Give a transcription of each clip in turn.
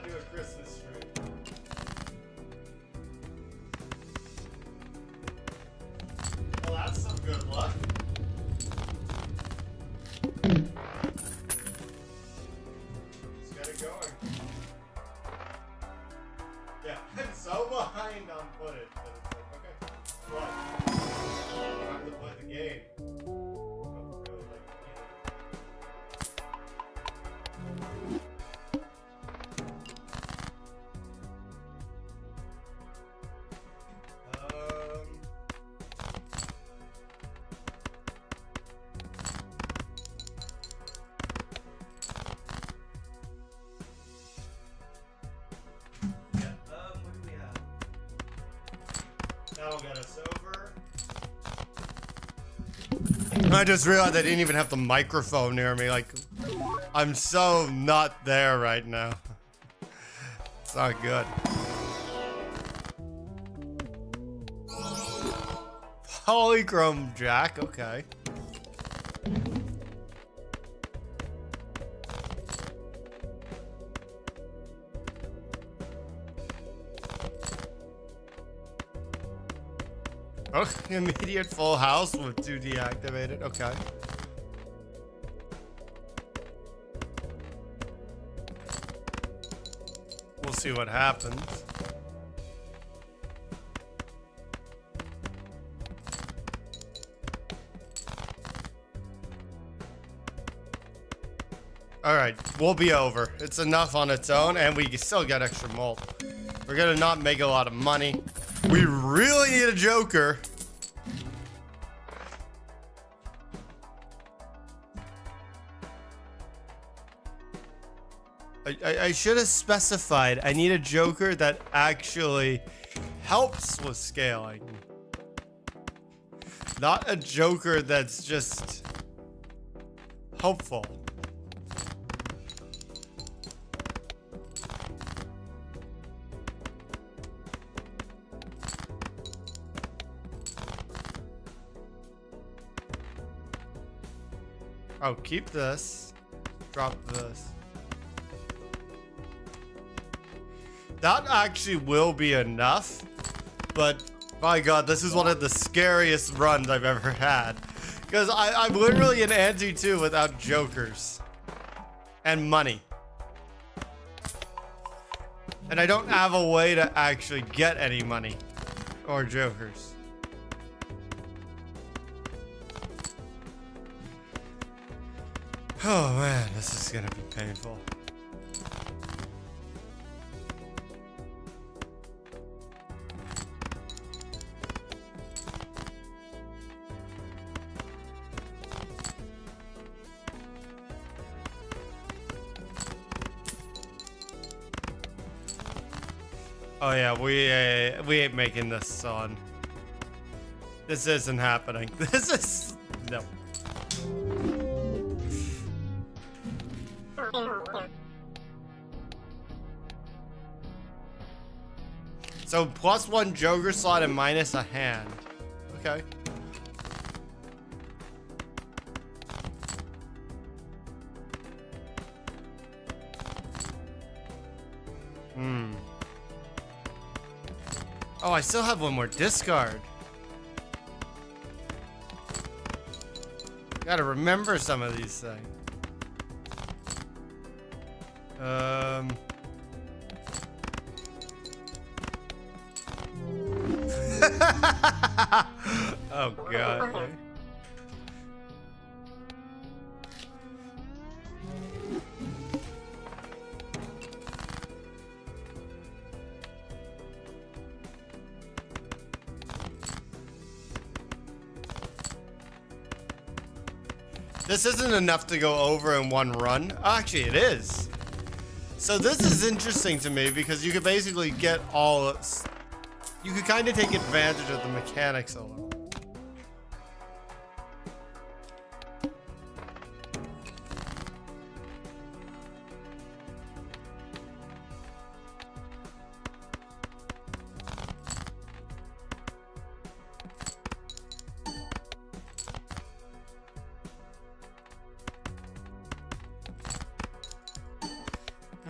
do a Christmas stream. Well, that's some good luck. Just got it going. Yeah, I'm so behind on footage that it's like, okay, what? Time to play the game. That'll get us over. I just realized I didn't even have the microphone near me. Like, I'm so not there right now. It's not good. Polychrome Jack, okay. Oh, immediate full house with 2 deactivated. Okay. We'll see what happens. Alright, we'll be over. It's enough on its own, and we still got extra mult. We're gonna not make a lot of money. We really need a joker. I should have specified I need a joker that actually helps with scaling. Not a joker that's just helpful. Oh, keep this. Drop this. That actually will be enough, but my god, this is one of the scariest runs I've ever had. Because I'm literally an anti-2 without jokers. And money. And I don't have a way to actually get any money. Or jokers. Oh man, this is gonna be painful. Oh yeah, we ain't making this on. This isn't happening. This is no. So +1 joker slot and minus a hand. Okay. Oh, I still have one more discard. Gotta remember some of these things. Oh god. This isn't enough to go over in one run. Actually, it is. So this is interesting to me because you could basically get all... You could kind of take advantage of the mechanics a little.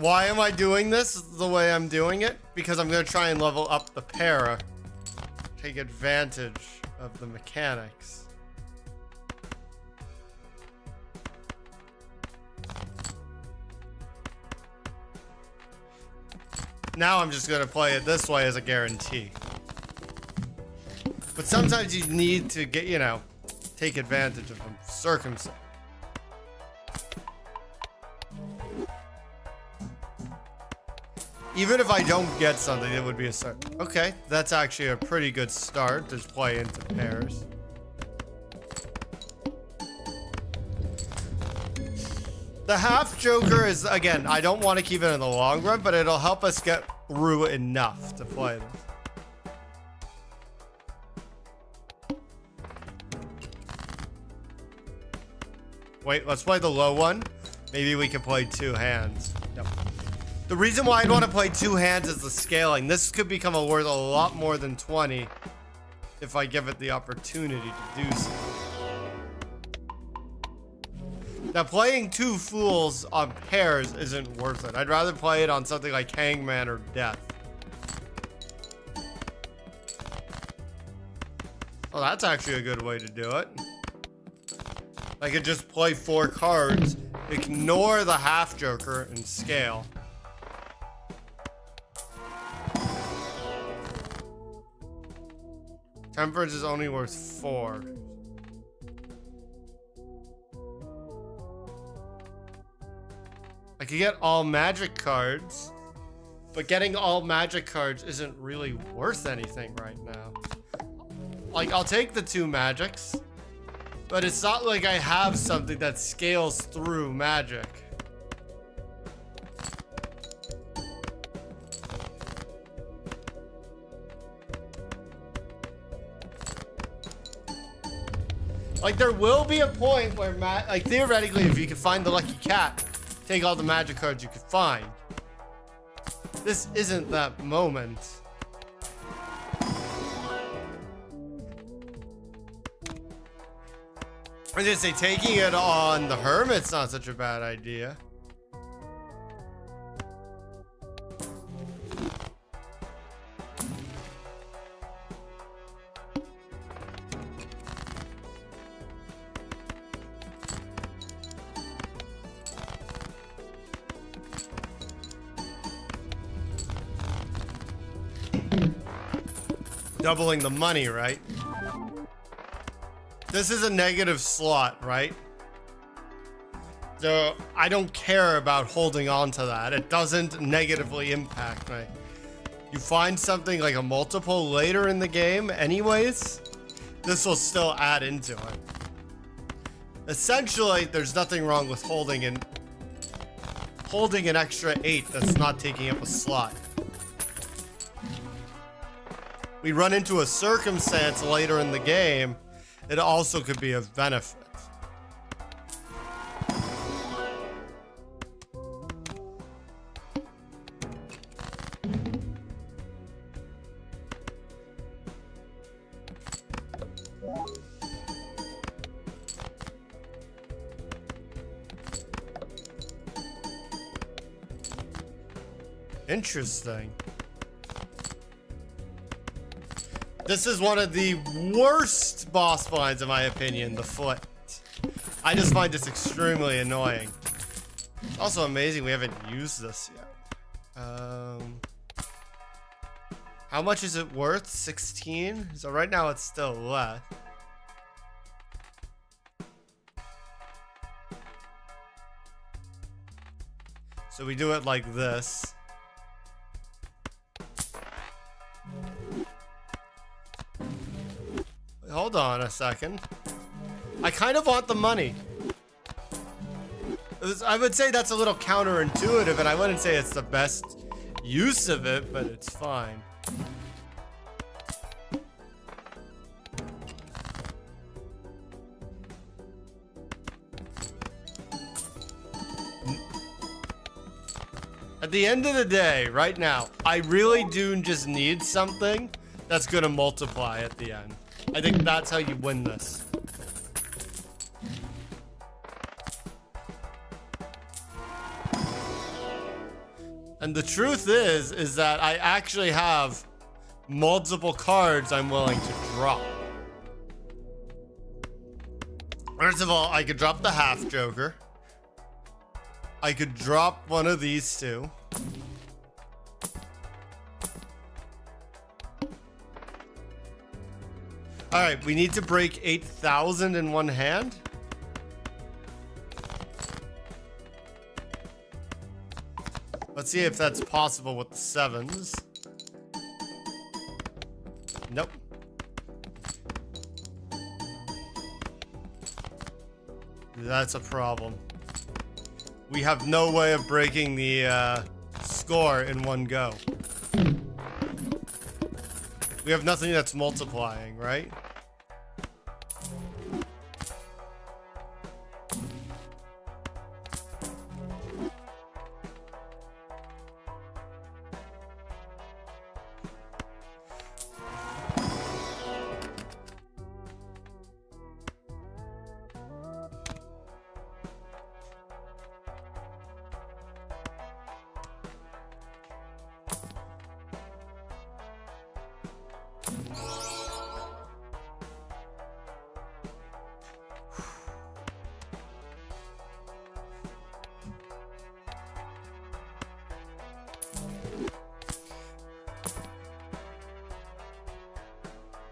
Why am I doing this the way I'm doing it? Because I'm going to try and level up the para. Take advantage of the mechanics. Now I'm just going to play it this way as a guarantee. But sometimes you need to get, you know, take advantage of the circumstance. Even if I don't get something, it would be a start. Okay, that's actually a pretty good start to play into pairs. The half joker is, again, I don't want to keep it in the long run, but it'll help us get through enough to play this. Wait, let's play the low one. Maybe we can play 2 hands. Yep. The reason why I'd want to play 2 hands is the scaling. This could become worth a lot more than 20 if I give it the opportunity to do so. Now, playing 2 fools on pairs isn't worth it. I'd rather play it on something like Hangman or Death. Well, that's actually a good way to do it. I could just play 4 cards, ignore the half joker, and scale. Temperance is only worth 4. I could get all magic cards, but getting all magic cards isn't really worth anything right now. Like, I'll take the 2 magics, but it's not like I have something that scales through magic. Like, there will be a point where, like, theoretically, if you can find the lucky cat, take all the magic cards you could find. This isn't that moment. I was gonna say, taking it on the Hermit's not such a bad idea. Doubling the money, right? This is a negative slot, right? So I don't care about holding on to that. It doesn't negatively impact me. You find something like a multiple later in the game anyways, this will still add into it. Essentially, there's nothing wrong with holding an extra 8 that's not taking up a slot. We run into a circumstance later in the game, it also could be of benefit. Interesting. This is one of the worst boss finds, in my opinion, the foot. I just find this extremely annoying. It's also amazing we haven't used this yet. How much is it worth? 16? So right now it's still less. So we do it like this. Hold on a second. I kind of want the money. I would say that's a little counterintuitive, and I wouldn't say it's the best use of it, but it's fine. At the end of the day, right now, I really do just need something that's gonna multiply at the end. I think that's how you win this. And the truth is that I actually have multiple cards I'm willing to drop. First of all, I could drop the half Joker. I could drop one of these two. Alright, we need to break 8,000 in one hand. Let's see if that's possible with the sevens. Nope. That's a problem. We have no way of breaking the score in one go. We have nothing that's multiplying, right?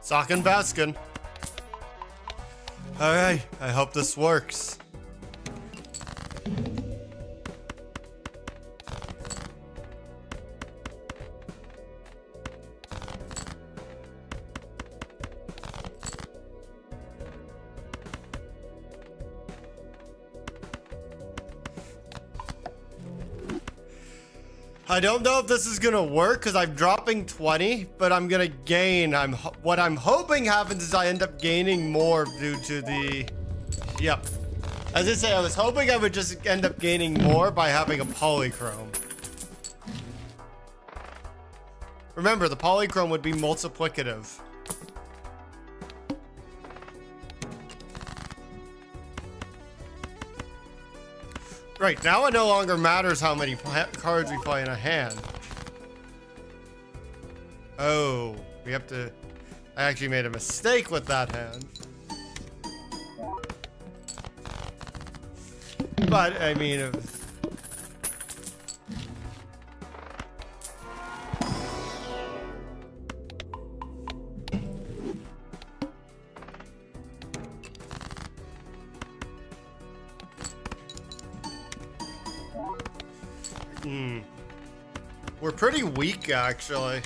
Sockin' Baskin. Alright, I hope this works. I don't know if this is gonna work because I'm dropping 20, but I'm gonna gain. What I'm hoping happens is I end up gaining more due to the. Yep. As I say, I was hoping I would just end up gaining more by having a polychrome. Remember, the polychrome would be multiplicative. Right, now it no longer matters how many cards we play in a hand. Oh, we have to... I actually made a mistake with that hand. But, I mean... We're pretty weak, actually.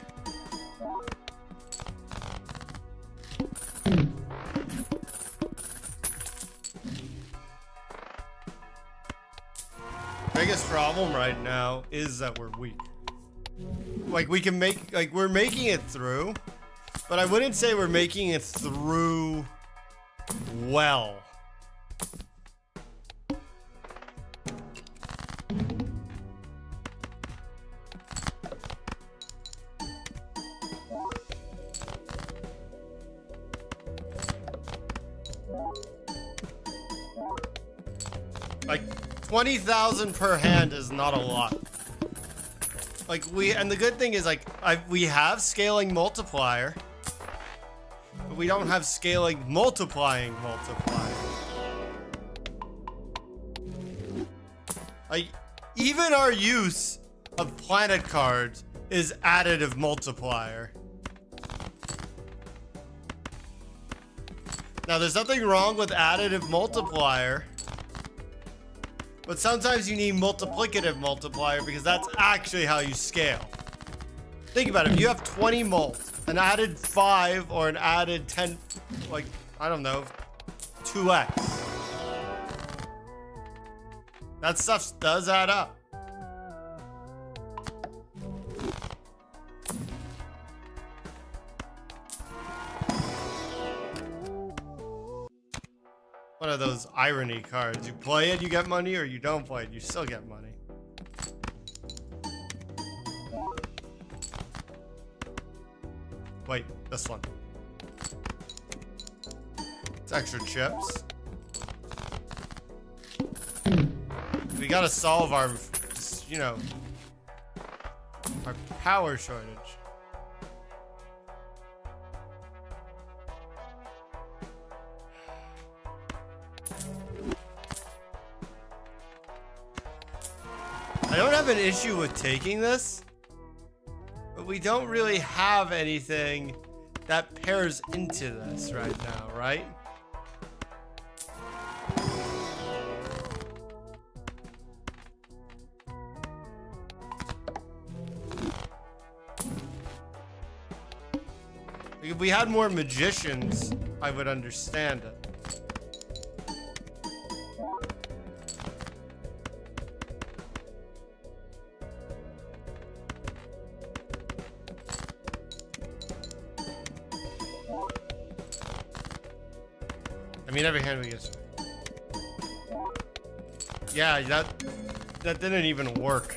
Biggest problem right now is that we're weak. Like, we can make, like, we're making it through, but I wouldn't say we're making it through well. Like, 20,000 per hand is not a lot. Like, and the good thing is, like, we have scaling multiplier, but we don't have scaling multiplying multiplier. Like, even our use of planet cards is additive multiplier. Now, there's nothing wrong with additive multiplier. But sometimes you need multiplicative multiplier because that's actually how you scale. Think about it. If you have 20 mult, an added 5 or an added 10, like, I don't know, 2x. That stuff does add up. One of those irony cards. You play it, you get money, or you don't play it, you still get money. Wait, this one. It's extra chips. We gotta solve our, you know, our power shortage. I don't have an issue with taking this, but we don't really have anything that pairs into this right now, right? If we had more magicians, I would understand it. I mean, every hand we get. Yeah, that didn't even work.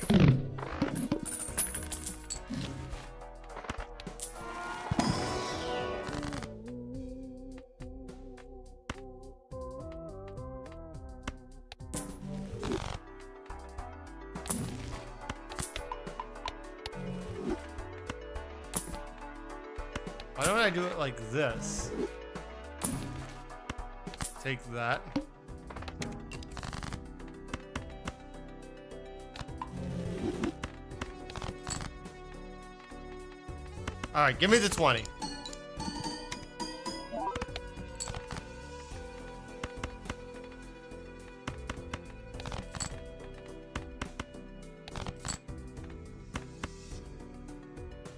Why don't I do it like this? Take that. All right, give me the 20.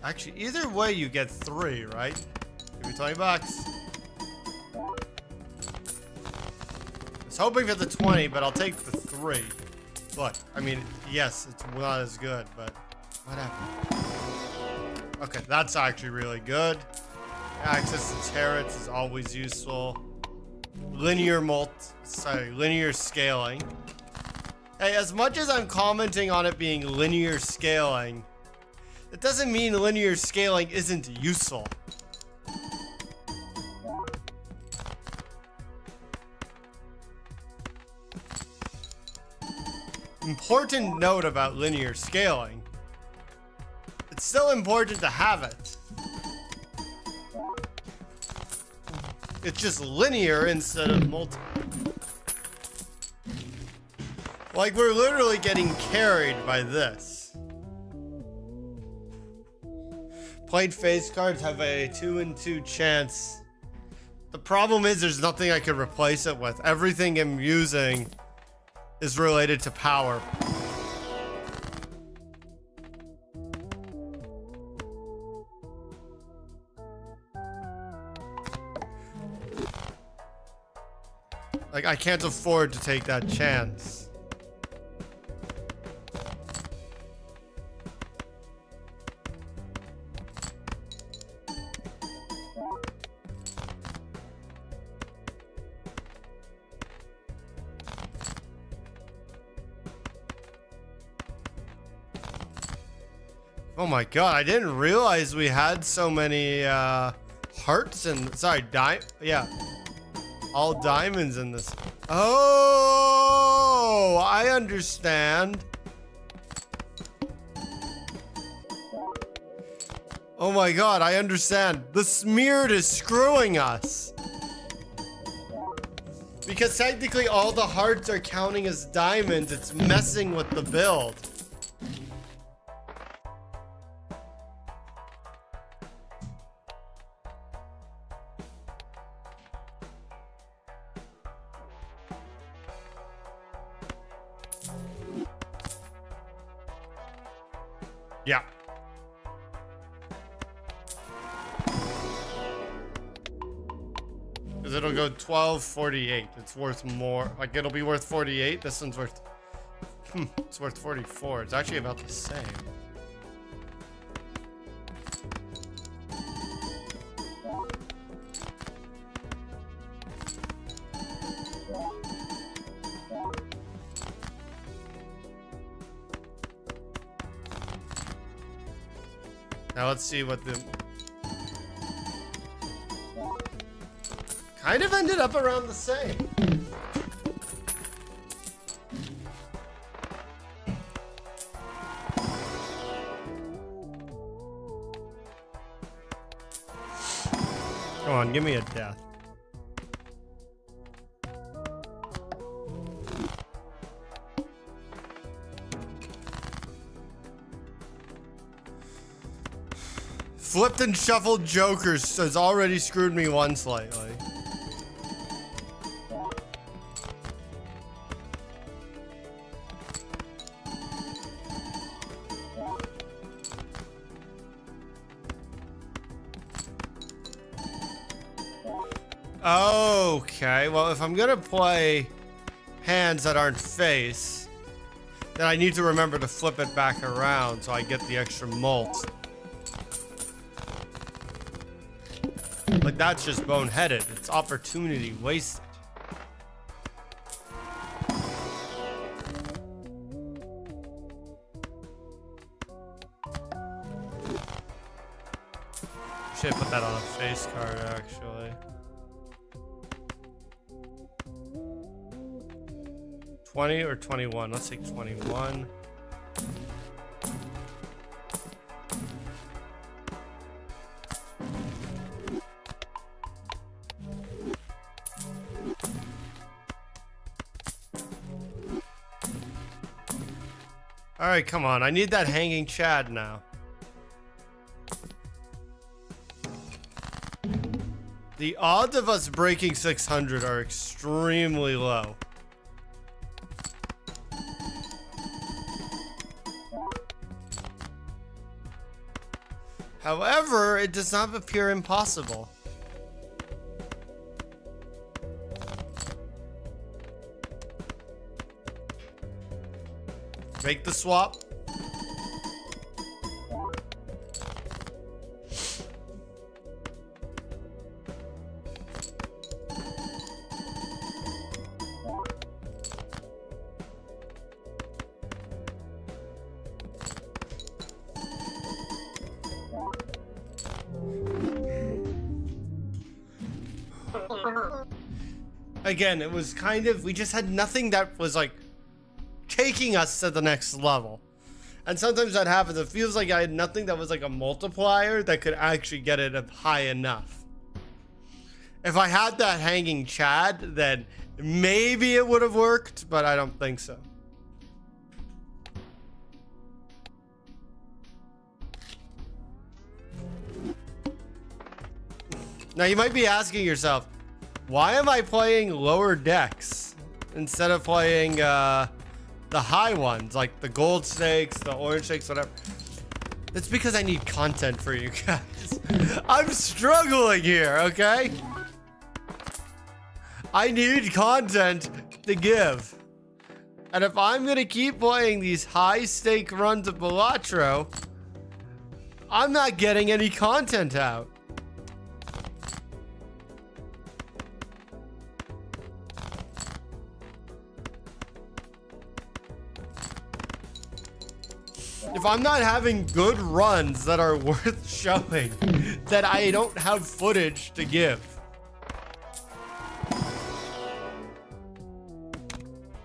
Actually, either way, you get 3, right? Give me 20 bucks. I was hoping for the 20, but I'll take the 3. Look, I mean, yes, it's not as good, but whatever. Okay, that's actually really good. Access to turrets is always useful. Linear scaling. Hey, as much as I'm commenting on it being linear scaling, it doesn't mean linear scaling isn't useful. Important note about linear scaling. It's still important to have it. It's just linear instead of multiple. Like, we're literally getting carried by this. Played face cards have a 2 in 2 chance. The problem is there's nothing I could replace it with. Everything I'm using is related to power. Like, I can't afford to take that chance. Oh my god, I didn't realize we had so many hearts and yeah. All diamonds in this. Oh, I understand. Oh my god, I understand. The smeared is screwing us. Because technically all the hearts are counting as diamonds. It's messing with the build. Yeah. Because it'll go 12.48. It's worth more. Like, it'll be worth 48. This one's worth... it's worth 44. It's actually about the same. Now let's see what the... Kind of ended up around the same. Come on, give me a death. Flipped and shuffled jokers has already screwed me once lately. Okay, well, if I'm gonna play hands that aren't face, then I need to remember to flip it back around so I get the extra mult. Like, that's just boneheaded. It's opportunity wasted. Should put that on a face card, actually. 20 or 21? Let's take 21. All right, come on. I need that hanging Chad now. The odds of us breaking 600 are extremely low. However, it does not appear impossible. Make the swap. Again, it was kind of, we just had nothing that was like taking us to the next level. And sometimes that happens. It feels like I had nothing that was like a multiplier that could actually get it up high enough. If I had that hanging Chad, then maybe it would have worked, but I don't think so. Now you might be asking yourself, why am I playing lower decks instead of playing the high ones, like the gold stakes, the orange stakes, whatever? That's because I need content for you guys. I'm struggling here, okay? I need content to give. And if I'm gonna keep playing these high stake runs of Balatro, I'm not getting any content out. If I'm not having good runs that are worth showing, then I don't have footage to give.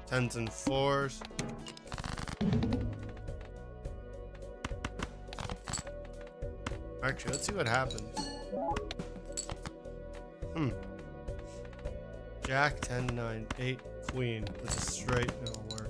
Tens and fours. Actually, let's see what happens. Jack, 10, 9, 8, queen. With a straight, it'll work.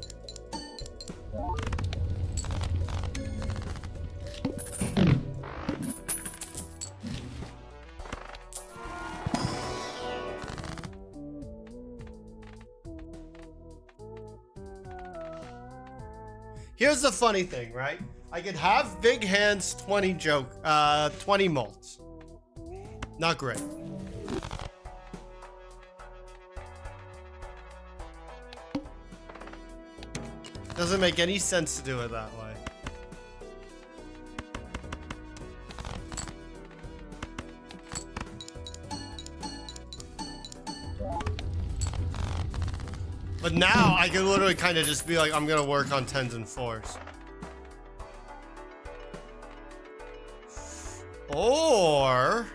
Here's the funny thing, right? I could have big hands 20 mults. Not great. Doesn't make any sense to do it that way. But now I can literally kind of just be like, I'm gonna work on tens and fours. Or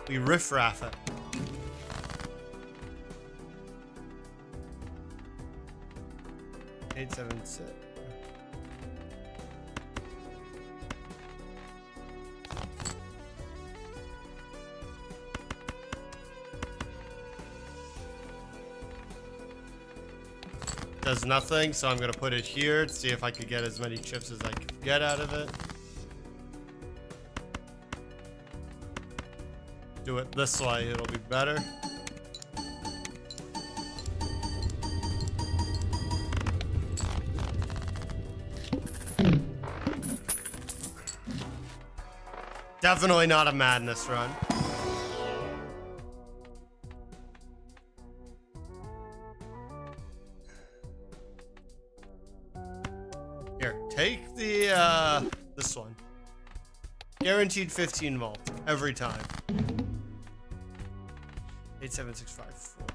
we riffraff it. Eight, seven, six. does nothing, so I'm gonna put it here to see if I could get as many chips as I could get out of it. Do it this way, it'll be better. Definitely not a madness run. Here, take the, this one. Guaranteed 15 volt every time. 87654.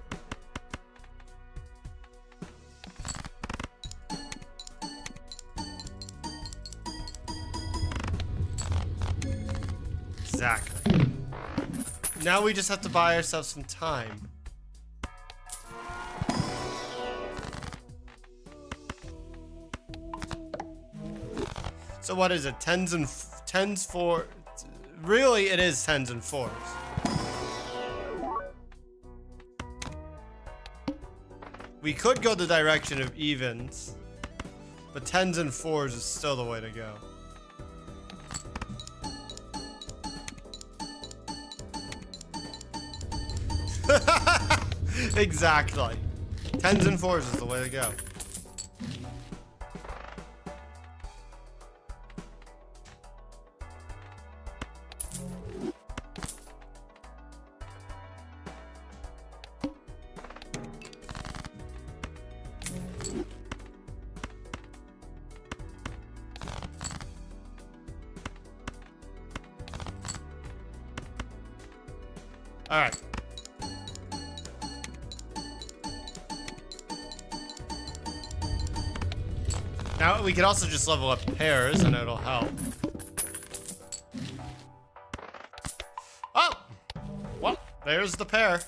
Exactly. Now we just have to buy ourselves some time. So what is it? Tens four. Really, it is tens and fours. We could go the direction of evens, but tens and fours is still the way to go. Exactly. Tens and fours is the way to go. All right. Now we can also just level up pairs and it'll help. Oh! Well, there's the pair.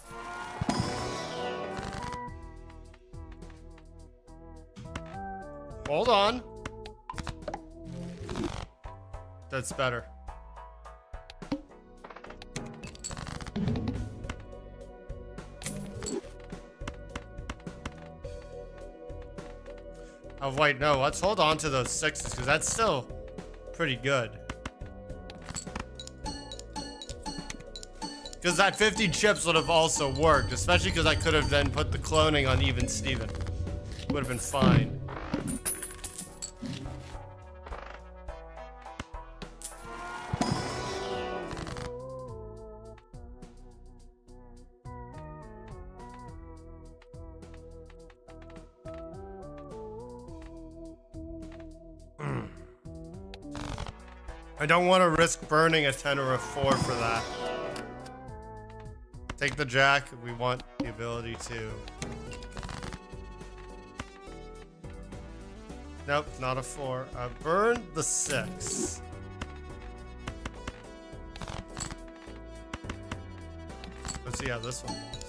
Hold on. That's better. Oh wait, no, let's hold on to those sixes because that's still pretty good. Because that 50 chips would have also worked, especially because I could have then put the cloning on even Steven. Would have been fine. I don't want to risk burning a 10 or a 4 for that. Take the jack. We want the ability to... Nope, not a 4. Burn the 6. Let's see how this one goes.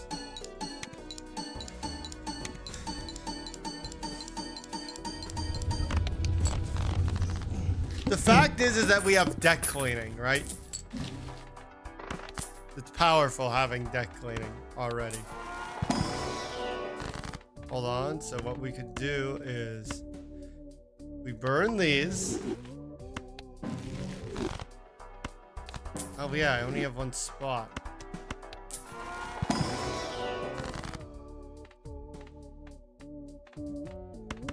The fact is that we have deck cleaning, right? It's powerful having deck cleaning already. Hold on, so what we could do is we burn these. Oh yeah, I only have one spot.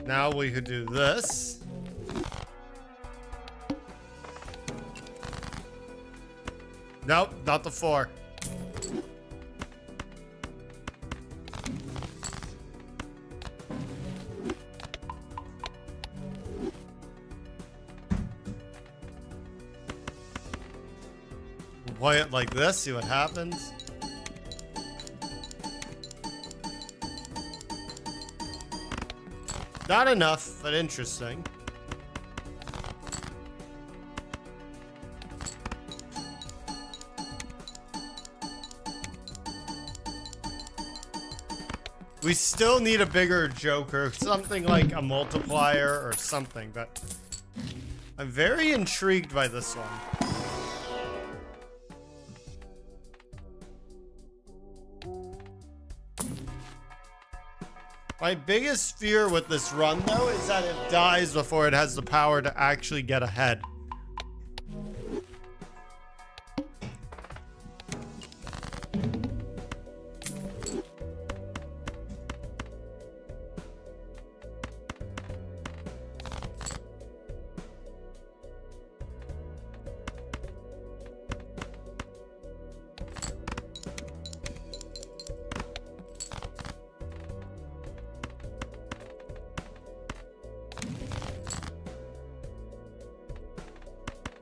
Now we could do this. Nope, not the 4. Play it like this, see what happens. Not enough, but interesting. We still need a bigger joker, something like a multiplier or something, but I'm very intrigued by this one. My biggest fear with this run, though, is that it dies before it has the power to actually get ahead.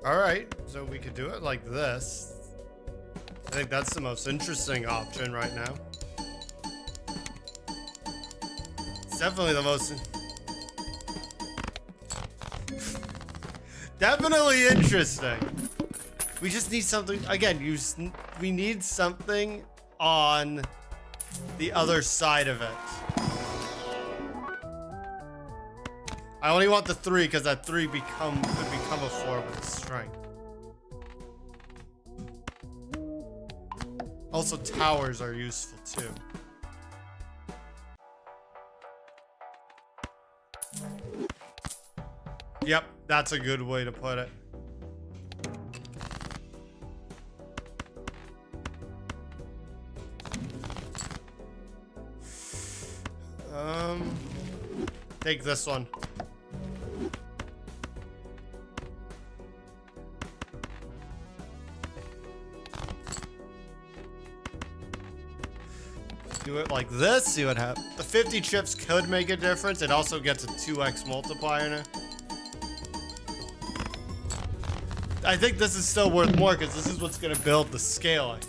Alright, so we could do it like this. I think that's the most interesting option right now. It's definitely the most... definitely interesting. We just need something... Again, we need something on the other side of it. I only want the 3 because that 3 could become a 4 with strength. Also, towers are useful too. Yep, that's a good way to put it. Take this one. Do it like this, see what happens. The 50 chips could make a difference. It also gets a 2x multiplier now. I think this is still worth more because this is what's going to build the scaling.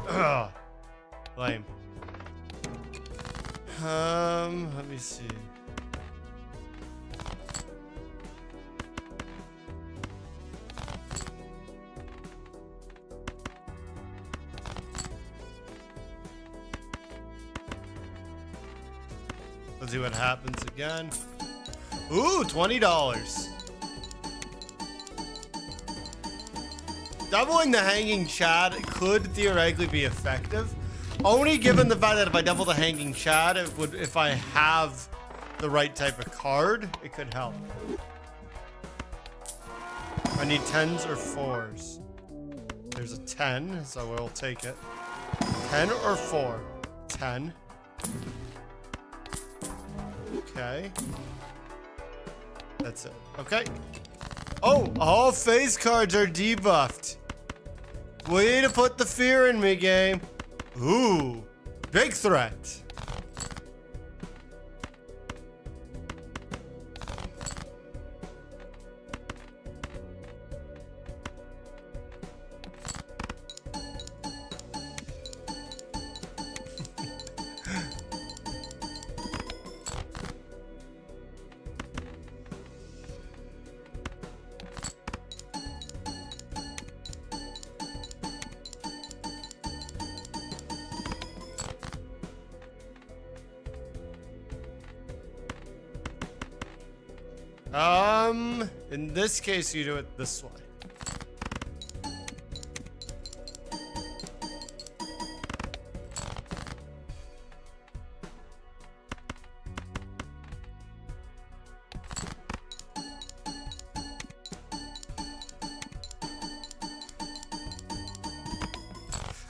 Ugh. Lame. Let me see. Let's see what happens again. Ooh, $20. Doubling the hanging chad could theoretically be effective. Only given the fact that if I double the hanging chad, it would, if I have the right type of card, it could help. I need 10s or 4s. There's a 10, so we'll take it. 10 or 4? 10. Okay. That's it. Okay. Oh, all face cards are debuffed. Way to put the fear in me, game. Ooh, big threat. In this case, you do it this way.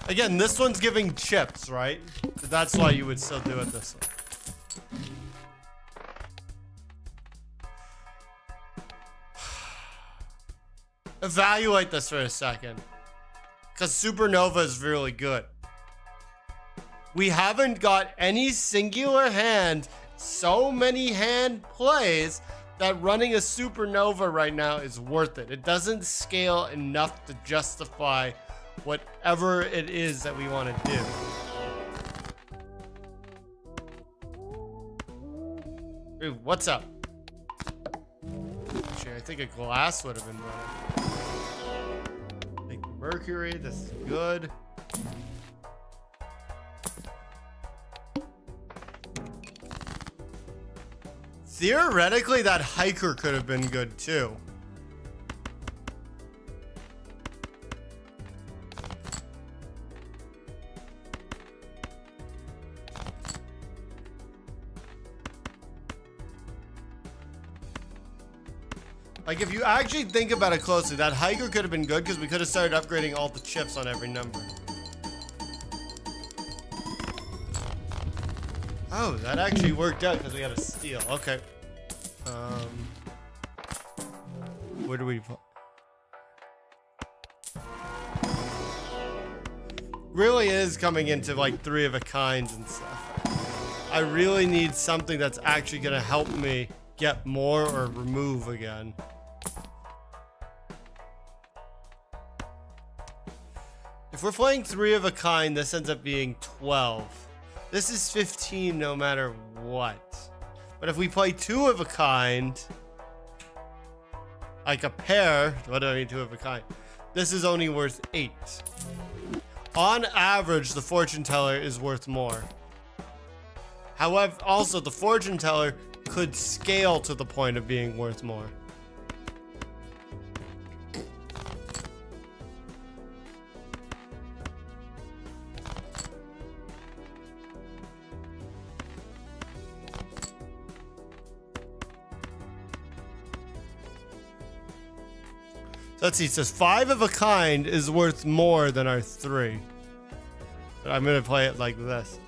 Again, this one's giving chips, right? So that's why you would still do it this way. Evaluate this for a second, because Supernova is really good. We haven't got any singular hand, so many hand plays that running a Supernova right now is worth it. It doesn't scale enough to justify whatever it is that we want to do. Ooh, what's up? Actually, I think a glass would have been better. Mercury, this is good. Theoretically, that hiker could have been good too. Like, if you actually think about it closely, that hiker could have been good because we could have started upgrading all the chips on every number. Oh, that actually worked out because we had a steal. Okay. Where do we... Really is coming into, like, 3 of a kind and stuff. I really need something that's actually going to help me get more or remove again. If we're playing 3 of a kind, this ends up being 12. This is 15 no matter what. But if we play 2 of a kind, like a pair, what do I mean 2 of a kind? This is only worth 8. On average, the fortune teller is worth more. However, also the fortune teller could scale to the point of being worth more. Let's see, it says 5 of a kind is worth more than our 3. But I'm gonna play it like this.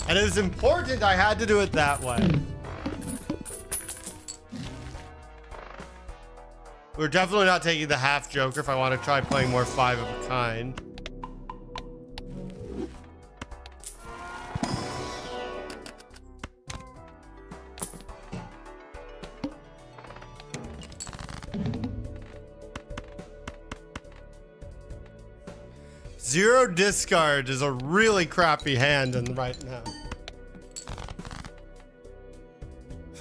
And it was important I had to do it that way. We're definitely not taking the half joker if I want to try playing more 5 of a kind. Zero discard is a really crappy hand right now.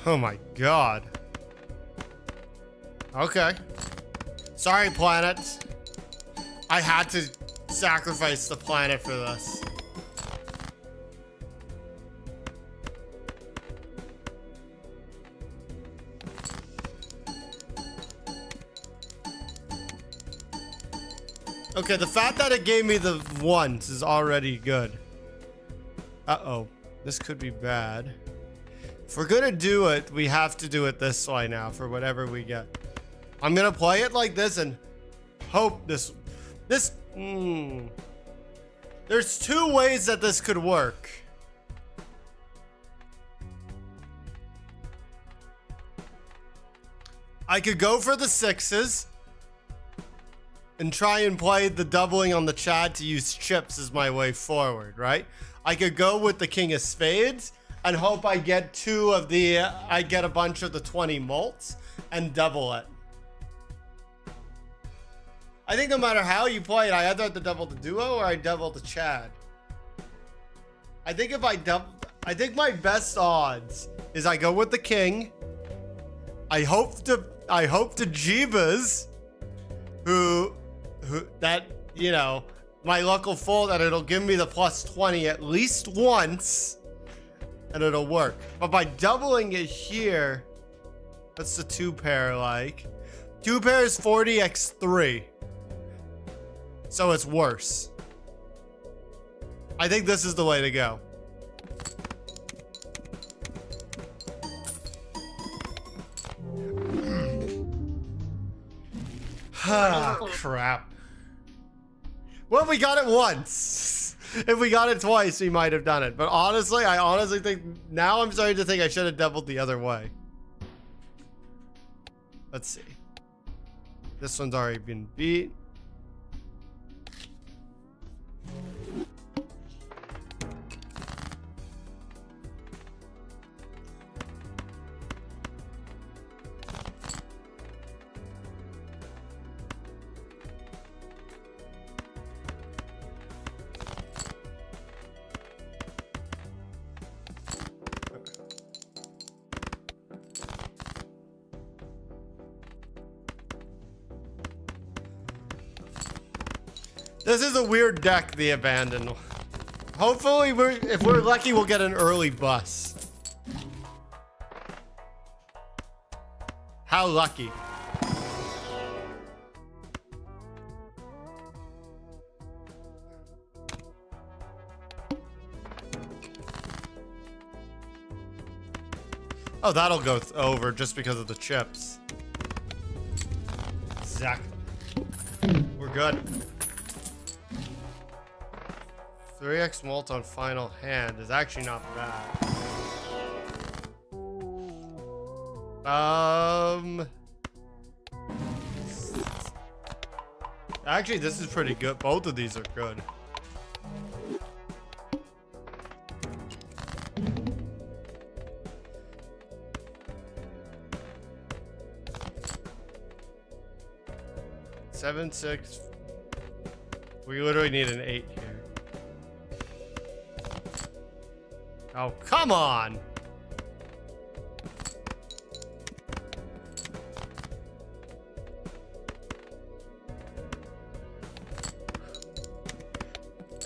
Oh my god. Okay. Sorry, planet. I had to sacrifice the planet for this. Okay, the fact that it gave me the ones is already good. Uh-oh. This could be bad. If we're gonna do it, we have to do it this way now for whatever we get. I'm gonna play it like this and hope this... There's 2 ways that this could work. I could go for the 6s and try and play the doubling on the Chad to use chips as my way forward, right? I could go with the King of Spades and hope I get 2 of the, I get a bunch of the 20 mults and double it. I think no matter how you play it, I either have to double the duo or I double the Chad. I think if I my best odds is I go with the King. I hope to Jeebas, who that, you know, my luck will fall that it'll give me the plus 20 at least once and it'll work. But by doubling it here, what's the 2 pair like? 2 pair is 40x3. So it's worse. I think this is the way to go. Ah, crap. Well, we got it once. If we got it twice, we might have done it. But honestly, I honestly think now I'm starting to think I should have doubled the other way. Let's see. This one's already been beat. This is a weird deck, the Abandoned. Hopefully, if we're lucky, we'll get an early bus. How lucky. Oh, that'll go over just because of the chips. Exactly. We're good. 3x mult on final hand is actually not bad. Actually, this is pretty good. Both of these are good. Seven, 6. We literally need an 8 here. Oh, come on!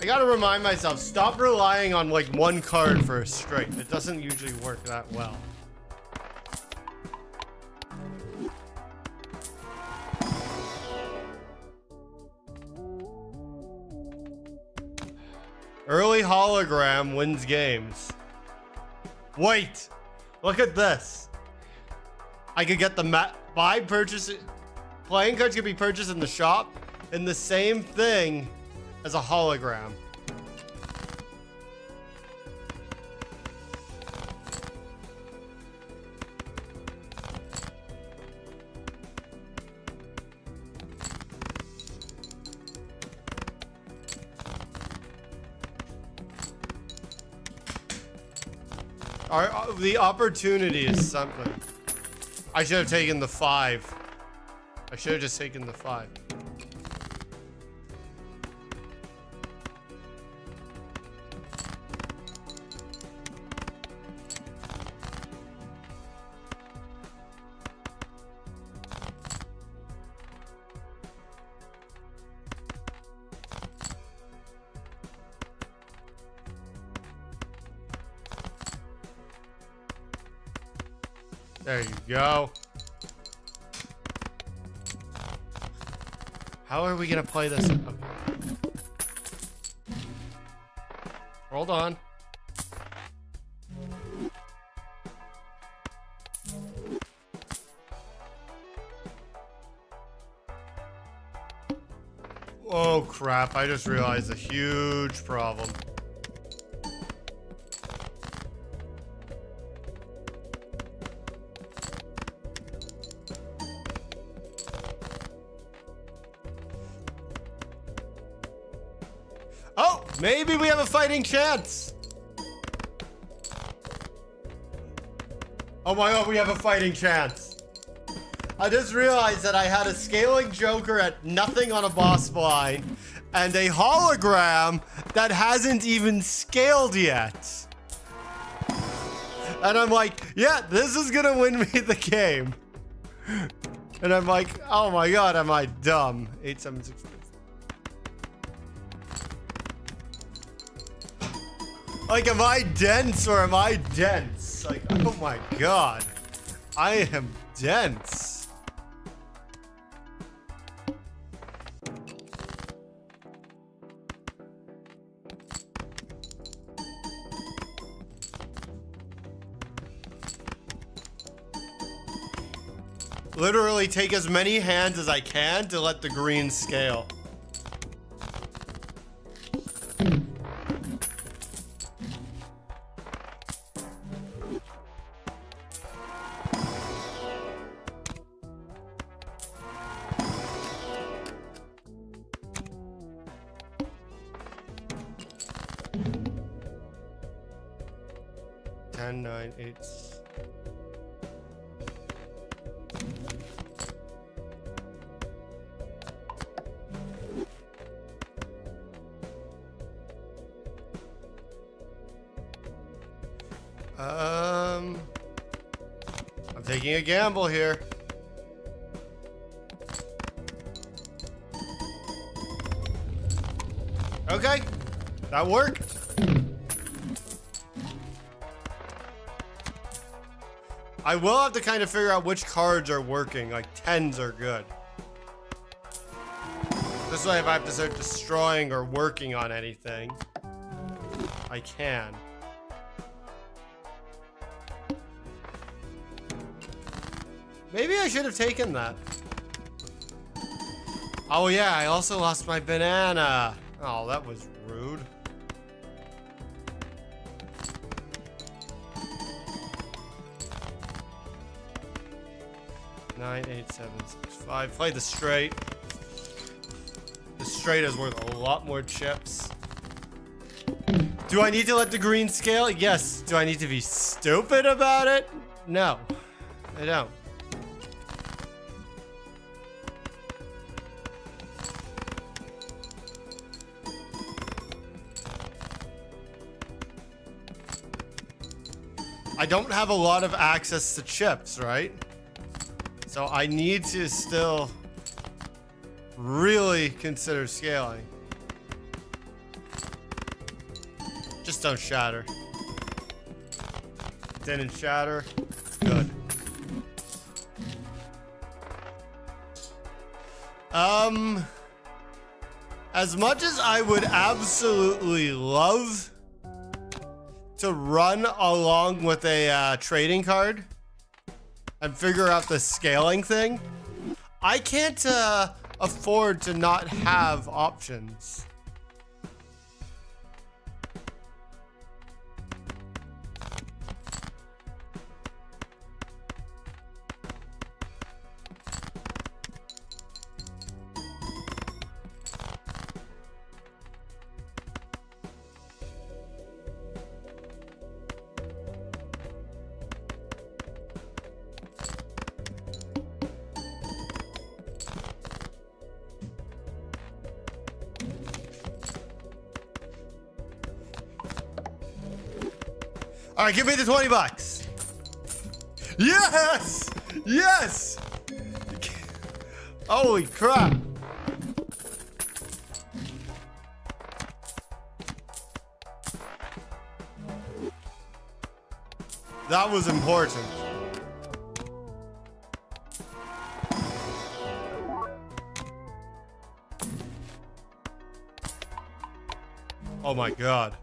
I gotta remind myself, stop relying on like one card for a straight. It doesn't usually work that well. Early hologram wins games. Wait, look at this. I could get the playing cards could be purchased in the shop and the same thing as a hologram. The opportunity is something. I should have taken the 5. I should have just taken the 5. There you go. How are we gonna play this? Okay. Hold on. Oh crap, I just realized a huge problem. Oh, maybe we have a fighting chance. Oh my god, we have a fighting chance. I just realized that I had a scaling joker at nothing on a boss line and a hologram that hasn't even scaled yet. And I'm like, yeah, this is gonna win me the game. And I'm like, oh my god, am I dumb? 876. Like, am I dense or am I dense? Like, oh my god. I am dense. Literally take as many hands as I can to let the green scale. Ten, 9, 8. I'm taking a gamble here. Okay, that worked. I will have to kind of figure out which cards are working. Like 10s are good. This way, if I have to start destroying or working on anything, I can. Maybe I should have taken that. Oh yeah, I also lost my banana. Oh, that was rude. Nine, 8, 7, 6, 5. Play the straight. The straight is worth a lot more chips. Do I need to let the green scale? Yes. Do I need to be stupid about it? No, I don't. I don't have a lot of access to chips, right? So I need to still really consider scaling. Just don't shatter. Didn't shatter. Good. As much as I would absolutely love to run along with a trading card and figure out the scaling thing, I can't afford to not have options. All right, give me the 20 bucks. Yes! Yes! Holy crap. That was important. Oh my God.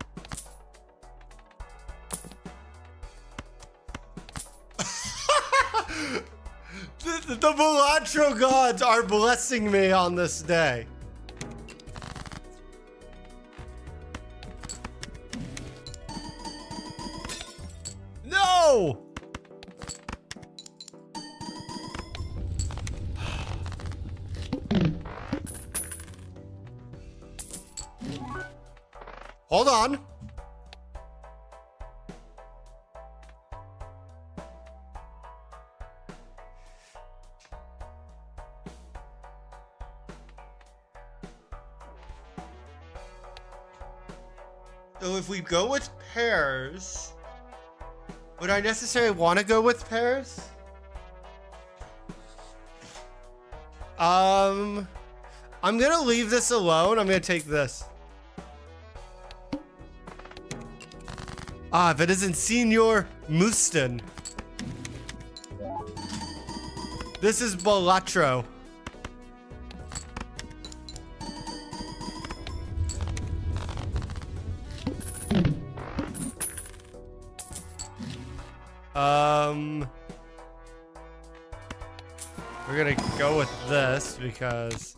The Mulatro gods are blessing me on this day. No! Hold on. So if we go with pairs, would I necessarily want to go with pairs? I'm gonna leave this alone. I'm gonna take this. Ah, if it isn't Senor Mustin. This is Mulatro. We're gonna go with this because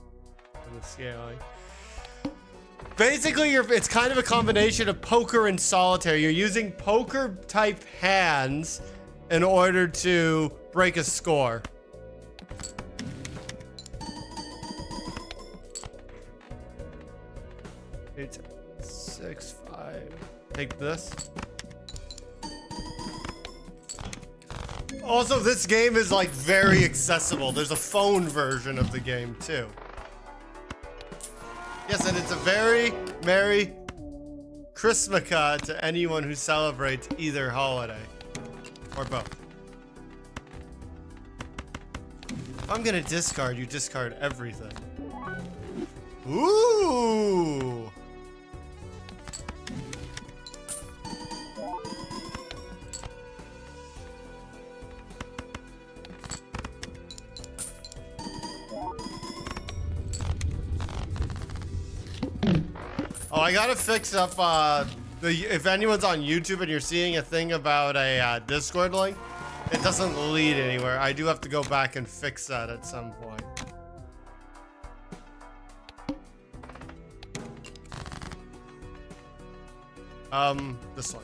of the scaling. Basically, it's kind of a combination of poker and solitaire. You're using poker type hands in order to break a score. Eight, 6, 5. Take this. Also, this game is like very accessible. There's a phone version of the game too. Yes, and it's a very Merry Christmaka to anyone who celebrates either holiday or both. If I'm gonna discard, you discard everything. Ooh! Oh, I gotta fix up if anyone's on YouTube and you're seeing a thing about a Discord link, It doesn't lead anywhere. I do have to go back and fix that at some point. This one.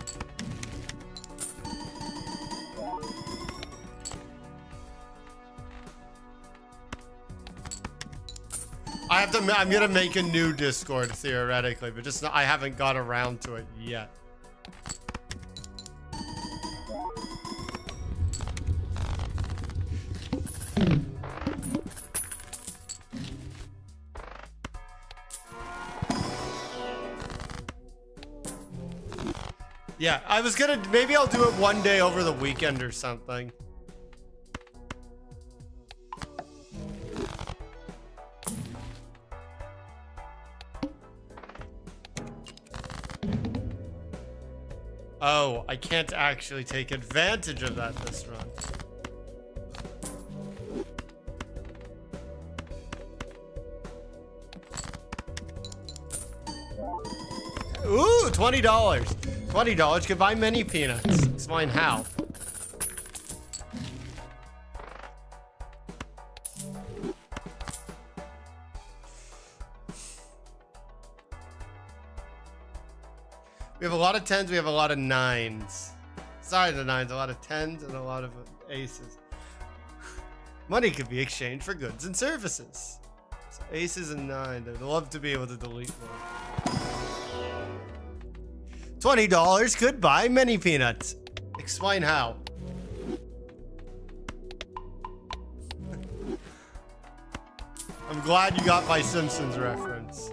I'm gonna make a new Discord theoretically, but just I haven't got around to it yet. Yeah, I was gonna, maybe I'll do it one day over the weekend or something. Oh, I can't actually take advantage of that this run. Ooh, $20. $20 could buy many peanuts. Explain how. We have a lot of 10s, we have a lot of 9s. Sorry, the 9s, a lot of 10s and a lot of aces. Money could be exchanged for goods and services. So aces and 9s, I'd love to be able to delete one. $20 could buy many peanuts. Explain how. I'm glad you got my Simpsons reference.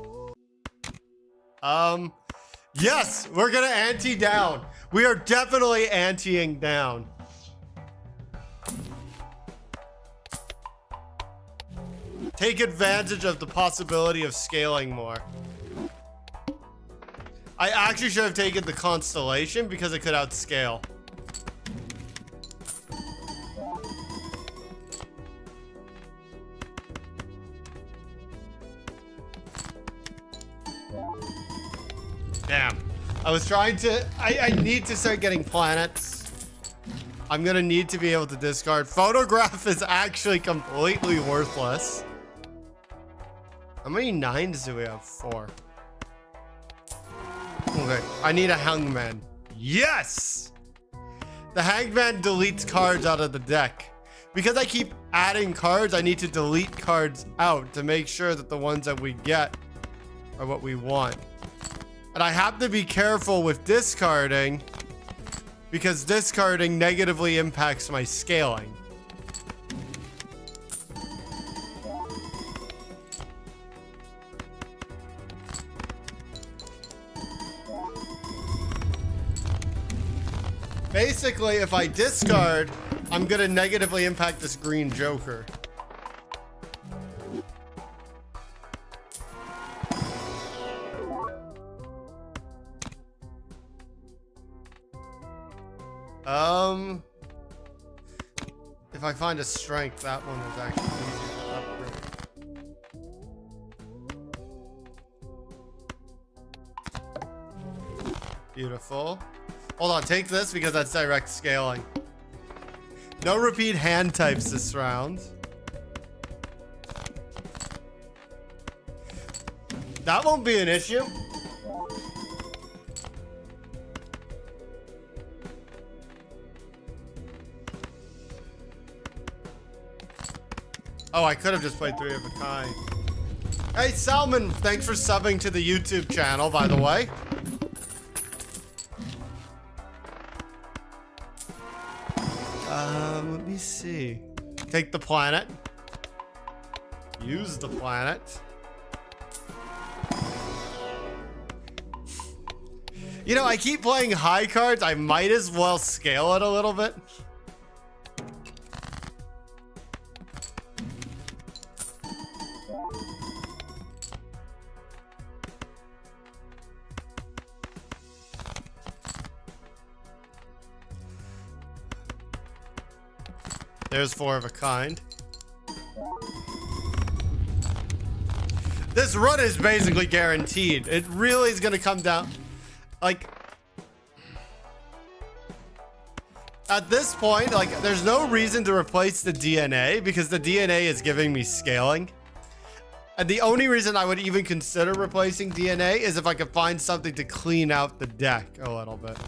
Yes, we're gonna ante down. We are definitely anteing down. Take advantage of the possibility of scaling more. I actually should have taken the constellation because it could outscale. Damn. I was trying to... I need to start getting planets. I'm gonna need to be able to discard. Photograph is actually completely worthless. How many 9s do we have? 4. Okay, I need a hangman. Yes! The hangman deletes cards out of the deck. Because I keep adding cards, I need to delete cards out to make sure that the ones that we get are what we want. And I have to be careful with discarding because discarding negatively impacts my scaling. Basically, if I discard, I'm gonna negatively impact this green joker. If I find a strength, that one is actually easy to upgrade. Beautiful. Hold on, take this because that's direct scaling. No repeat hand types this round. That won't be an issue. Oh, I could have just played 3 of a kind. Hey, Salmon, thanks for subbing to the YouTube channel, by the way. Let me see. Take the planet. Use the planet. You know, I keep playing high cards. I might as well scale it a little bit. There's 4 of a kind. This run is basically guaranteed. It really is gonna come down. Like, At this point, like, there's no reason to replace the DNA because the DNA is giving me scaling. And the only reason I would even consider replacing DNA is if I could find something to clean out the deck a little bit.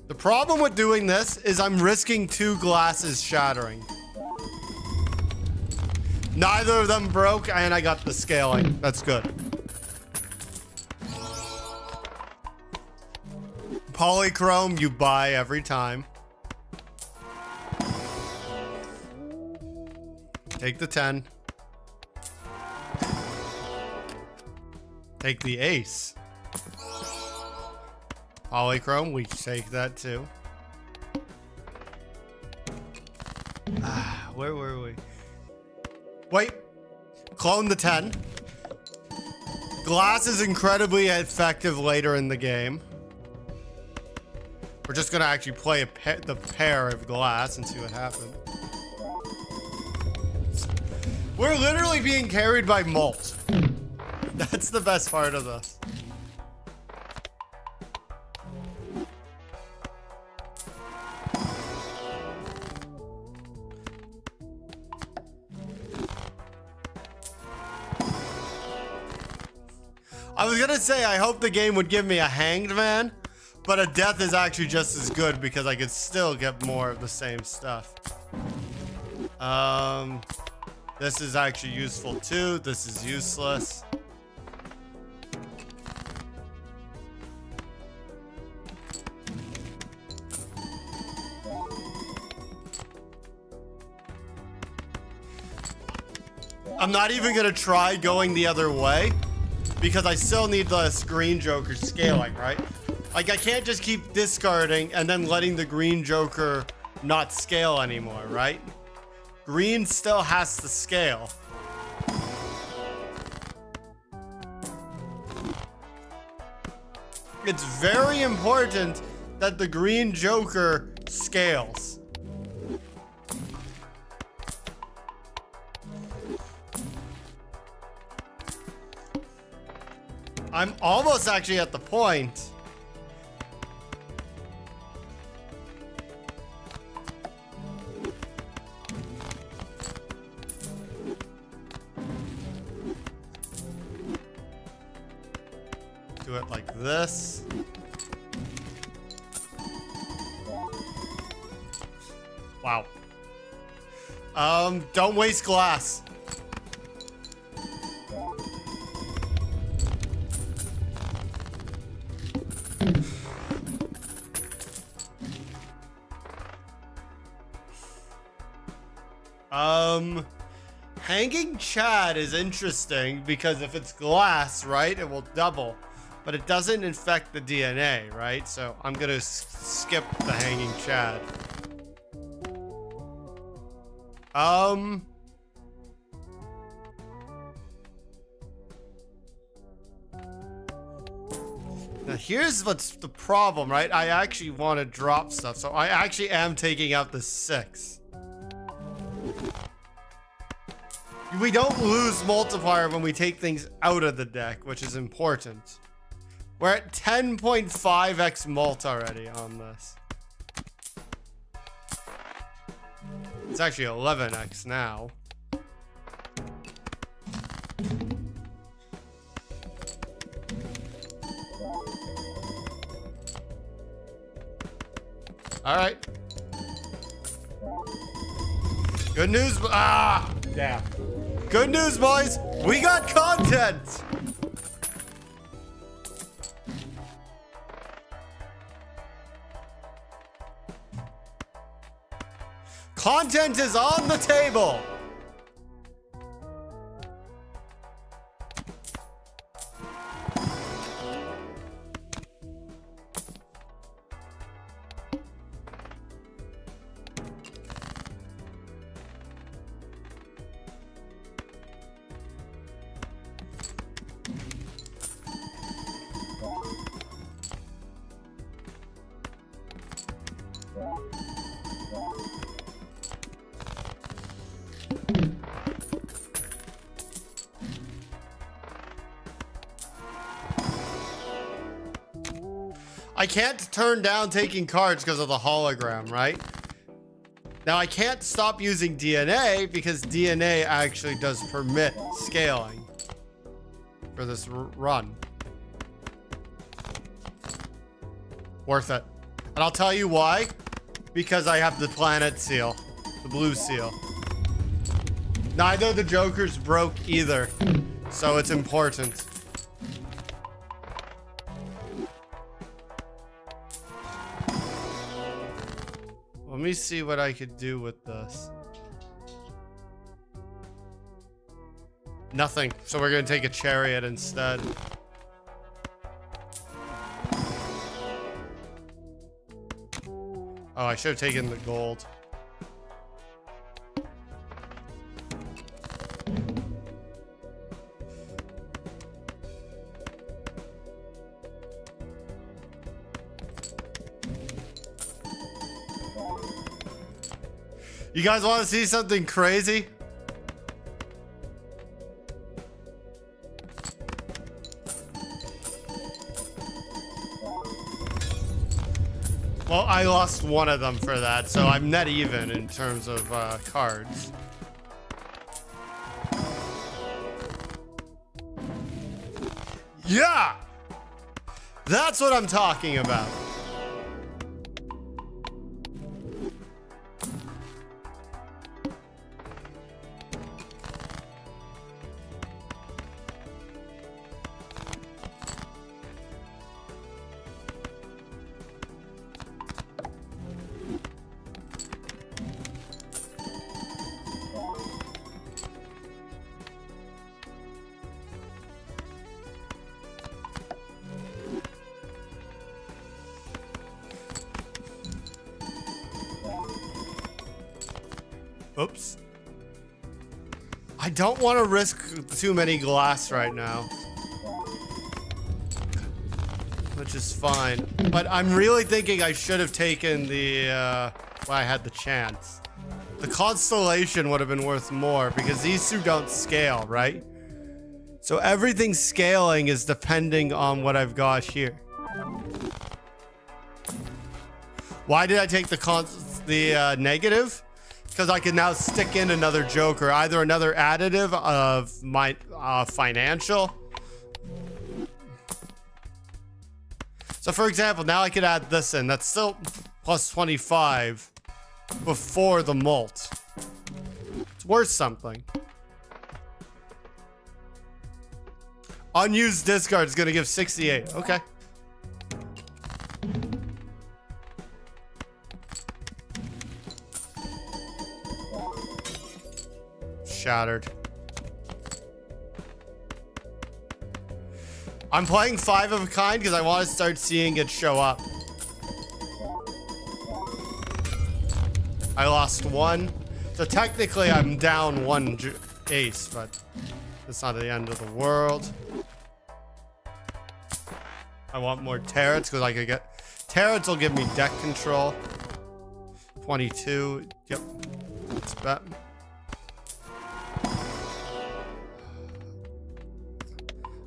The problem with doing this is I'm risking 2 glasses shattering. Neither of them broke, and I got the scaling. That's good. Polychrome, you buy every time. Take the 10. Take the ace. Polychrome, we take that too. Where were we? Wait. Clone the 10. Glass is incredibly effective later in the game. We're just gonna actually play the pair of glass and see what happens. We're literally being carried by Molt. That's the best part of this. I was gonna say, I hope the game would give me a hanged man, but a death is actually just as good because I could still get more of the same stuff. This is actually useful too. This is useless. I'm not even gonna try going the other way because I still need the green joker scaling, right? Like, I can't just keep discarding and then letting the green joker not scale anymore, right? Green still has to scale. It's very important that the green joker scales. I'm almost actually at the point. Do it like this. Wow. Don't waste glass. Hanging Chad is interesting because if it's glass, right, it will double, but it doesn't infect the DNA, right? So I'm gonna skip the Hanging Chad. Now here's what's the problem, right? I actually want to drop stuff, so I actually am taking out the 6. We don't lose multiplier when we take things out of the deck, which is important. We're at 10.5x mult already on this. It's actually 11x now. All right. Good news. Ah, damn. Good news, boys. We got content. Content is on the table. I can't turn down taking cards because of the hologram, right? Now I can't stop using DNA because DNA actually does permit scaling for this run. Worth it. And I'll tell you why. Because I have the planet seal, the blue seal. Neither of the jokers broke either, so it's important. Let me see what I could do with this. Nothing, so we're gonna take a chariot instead. Oh, I should have taken the gold. You guys want to see something crazy? Well, I lost one of them for that, so I'm net even in terms of cards. Yeah! That's what I'm talking about. Oops. I don't want to risk too many glass right now. Which is fine. But I'm really thinking I should have taken the, well, I had the chance. The constellation would have been worth more because these two don't scale, right? So everything scaling is depending on what I've got here. Why did I take the negative? Because I can now stick in another joker, either another additive of my financial. So for example, now I could add this in. That's still plus 25 before the molt. It's worth something. Unused discard is going to give 68. Okay. Shattered. I'm playing 5 of a kind because I want to start seeing it show up. I lost 1. So technically I'm down 1 ace, but it's not the end of the world. I want more tarots because I could get... Tarots will give me deck control. 22. Yep. Let's bet.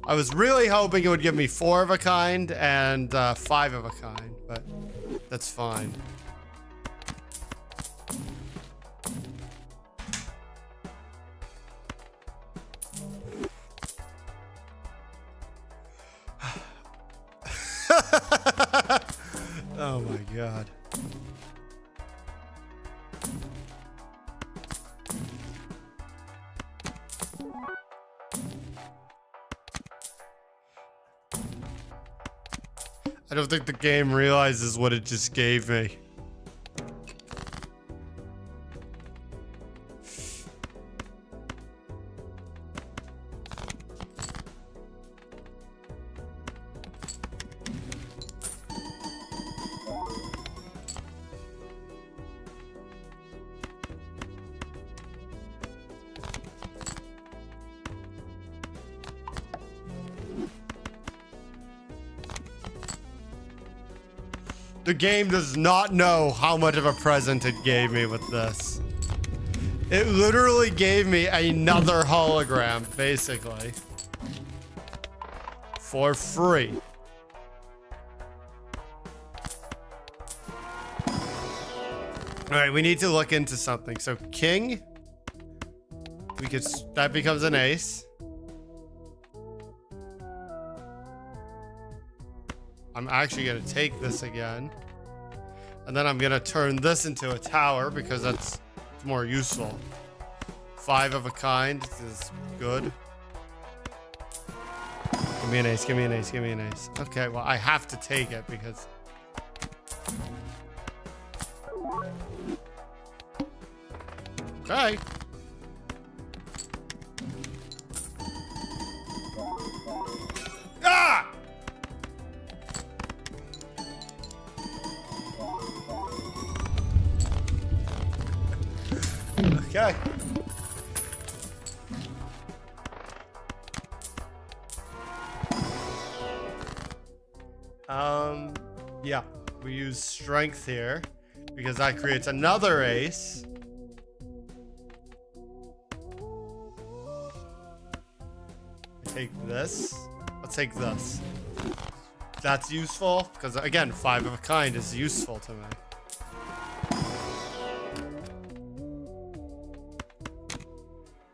I was really hoping it would give me 4 of a kind and 5 of a kind, but that's fine. Oh my god. I don't think the game realizes what it just gave me. The game does not know how much of a present it gave me with this. It literally gave me another hologram, basically. For free. All right, we need to look into something. So king, that becomes an ace. I'm actually gonna take this again. And then I'm gonna turn this into a tower because that's more useful. 5 of a kind is good. Give me an ace, give me an ace, give me an ace. Okay, well, I have to take it because... Okay. Ah! Okay. Yeah, we use strength here because that creates another ace. Take this. Let's take this. That's useful because, again, 5 of a kind is useful to me.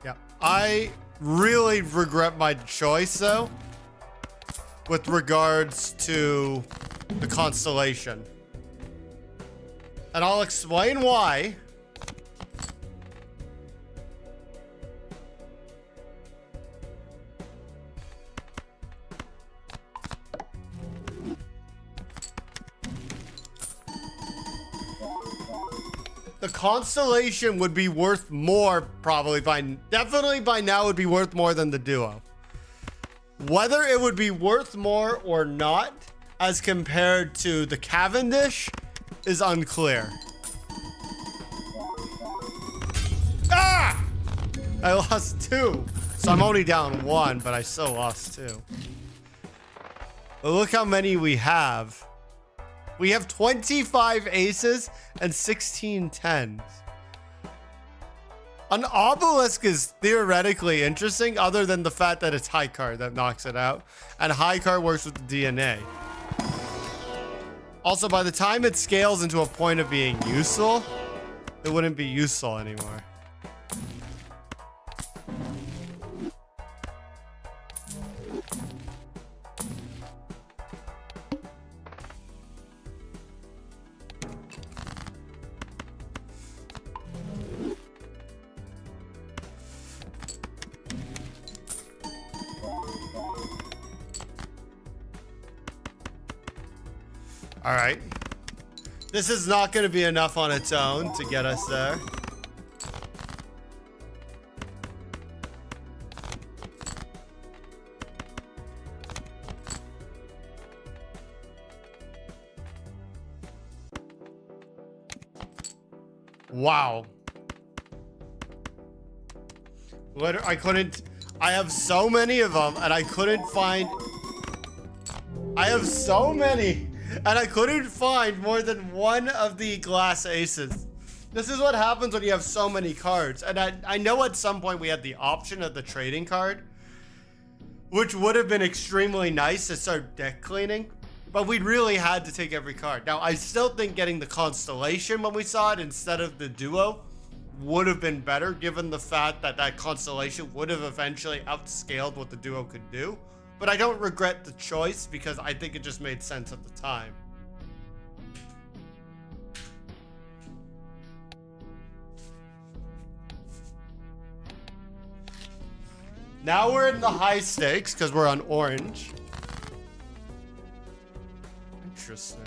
Yeah, I really regret my choice, though, with regards to the constellation. And I'll explain why. The constellation would be worth more probably definitely by now would be worth more than the duo. Whether it would be worth more or not as compared to the Cavendish is unclear. Ah! I lost 2. So I'm only down 1, but I still lost 2. But look how many we have. We have 25 aces and 16 tens. An obelisk is theoretically interesting other than the fact that it's high card that knocks it out. And high card works with the DNA. Also, by the time it scales into a point of being useful, it wouldn't be useful anymore. All right. This is not going to be enough on its own to get us there. Wow. I have so many of them and I couldn't find... I have so many and I couldn't find more than one of the glass aces. This is what happens when you have so many cards. And I know at some point we had the option of the trading card, which would have been extremely nice to start deck cleaning, but we really had to take every card. Now, I still think getting the Constellation when we saw it instead of the Duo would have been better, given the fact that that Constellation would have eventually outscaled what the Duo could do. But I don't regret the choice because I think it just made sense at the time. Now we're in the high stakes because we're on orange. Interesting.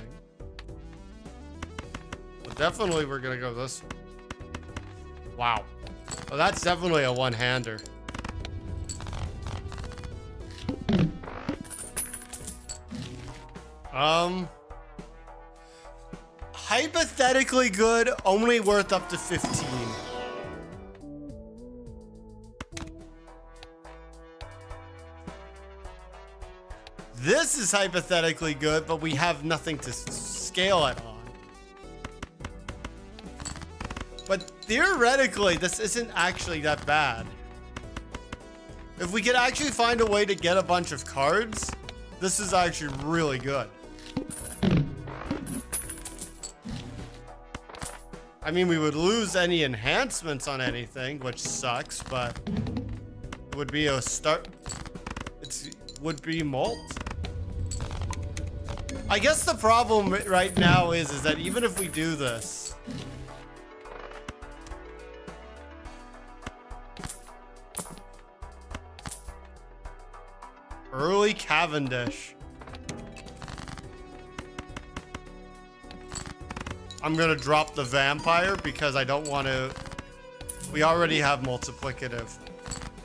Well, definitely we're gonna go this one. Wow. Well, that's definitely a one-hander. Hypothetically good, only worth up to 15. This is hypothetically good, but we have nothing to scale it on. But theoretically, this isn't actually that bad. If we could actually find a way to get a bunch of cards, this is actually really good. I mean, we would lose any enhancements on anything, which sucks, but it would be a start. It would be molt. I guess the problem right now is that even if we do this, early Cavendish. I'm gonna drop the vampire because I don't want to. We already have multiplicative.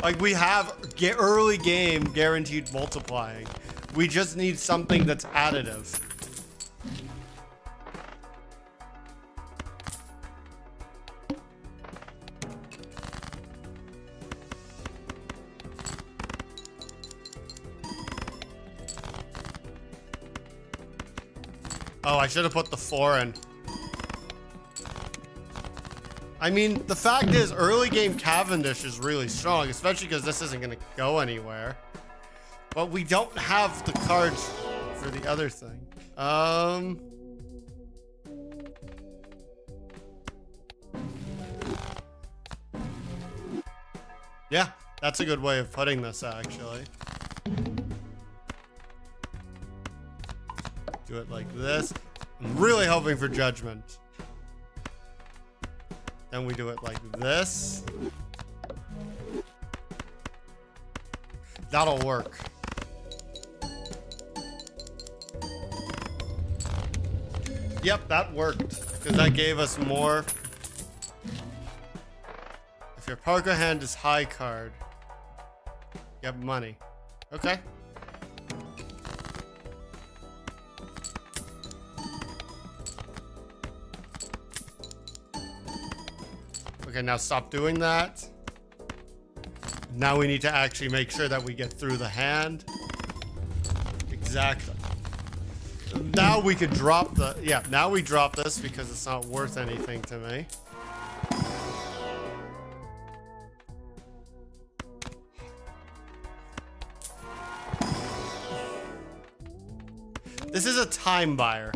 Like, we have early game guaranteed multiplying. We just need something that's additive. Oh, I should have put the 4 in. I mean, the fact is, early game Cavendish is really strong, especially because this isn't going to go anywhere. But we don't have the cards for the other thing. Yeah, that's a good way of putting this, actually. Do it like this. I'm really hoping for judgment. Then we do it like this. That'll work. Yep, that worked. Because that gave us more. If your poker hand is high card, you have money. Okay. Okay, now stop doing that. Now we need to actually make sure that we get through the hand. Exactly. Now we could drop the... Yeah, now we drop this because it's not worth anything to me. This is a time buyer.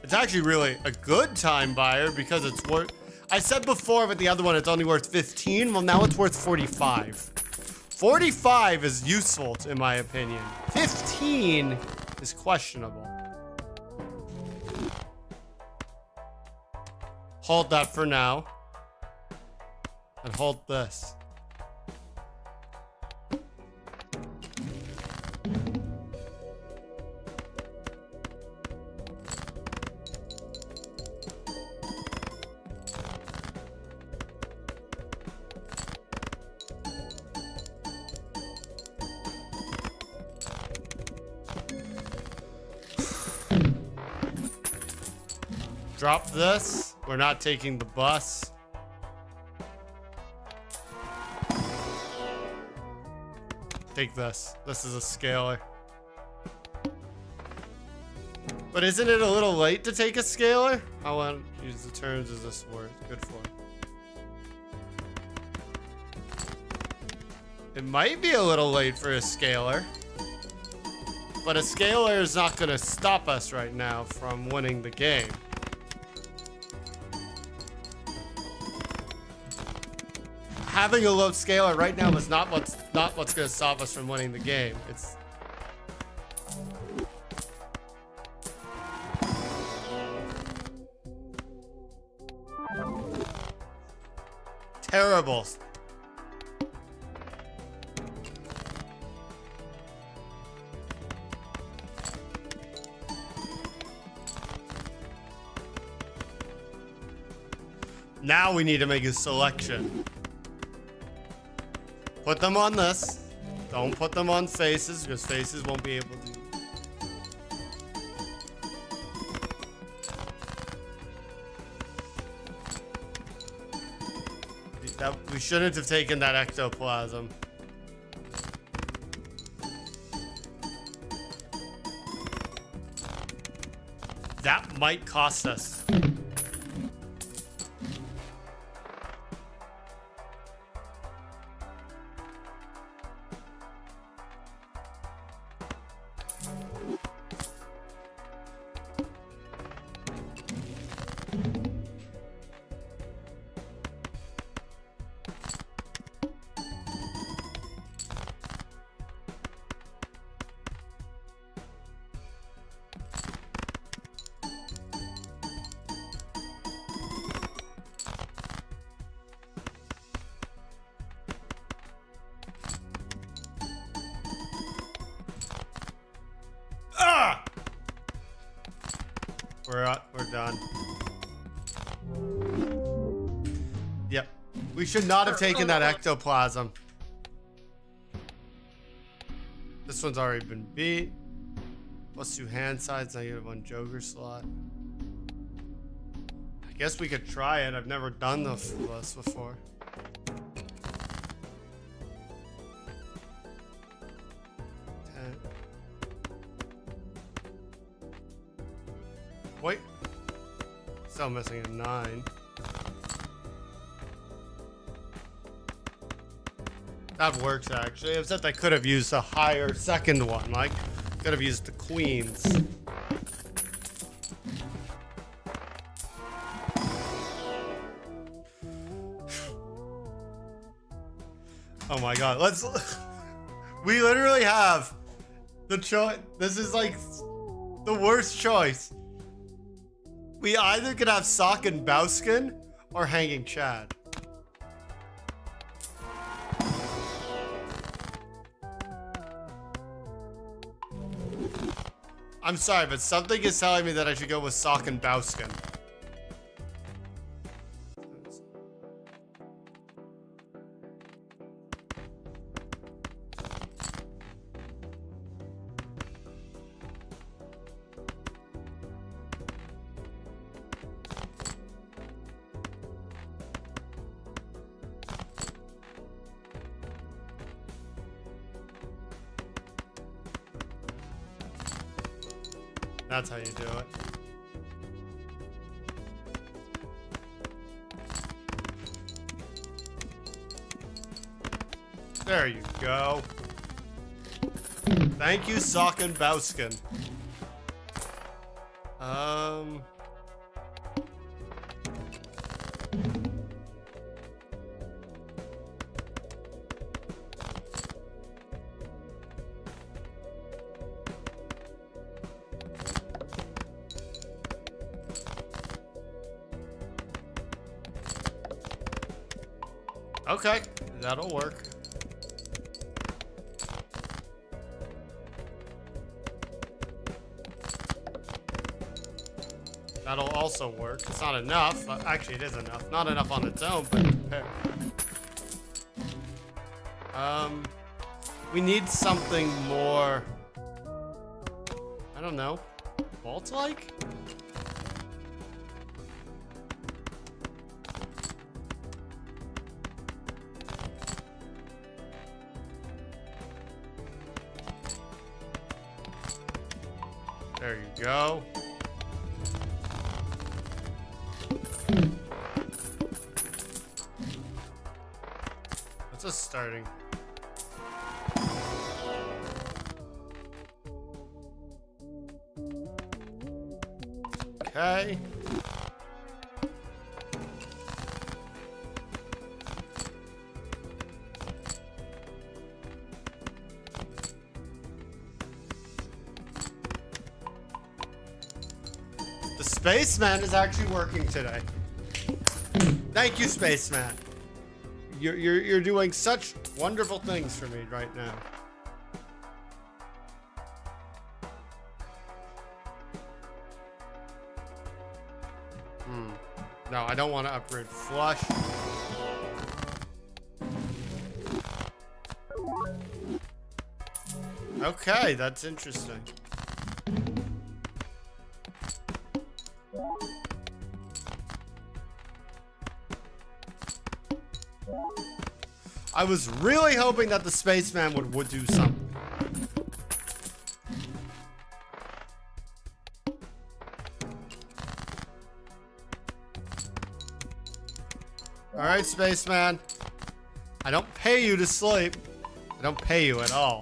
It's actually really a good time buyer because it's worth... I said before with the other one it's only worth 15. Well, now it's worth 45. 45 is useful in my opinion. 15 is questionable. Hold that for now. And hold this. Drop this. We're not taking the bus. Take this. This is a scalar. But isn't it a little late to take a scalar? I want to use the terms as this word. Good for it. It might be a little late for a scalar. But a scalar is not going to stop us right now from winning the game. Having a low scalar right now is not what's going to stop us from winning the game. It's terrible. Now we need to make a selection. Put them on this. Don't put them on faces because faces won't be able to. We shouldn't have taken that ectoplasm. That might cost us. Yep. We should not have taken that ectoplasm. This one's already been beat. +2 hand sides, -1 joker slot. I guess we could try it. I've never done this before. Wait. Still missing a 9. That works actually, except I could have used a higher second one. Like, could have used the queens. Oh my god, we literally have the choice. This is like the worst choice. We either could have Sock and Bauskin or Hanging Chad. I'm sorry, but something is telling me that I should go with Sock and Bauskin. That's how you do it. There you go. Thank you, Sock and Bauskin. Okay, that'll work. That'll also work. It's not enough. Actually, it is enough. Not enough on its own, but compared. We need something more. I don't know. Vault-like? There you go. What's us starting? Okay. The Spaceman is actually working today. Thank you, Spaceman. You're doing such wonderful things for me right now. No, I don't want to upgrade flush. Okay, that's interesting. I was really hoping that the Spaceman would do something. Alright, Spaceman. I don't pay you to sleep. I don't pay you at all.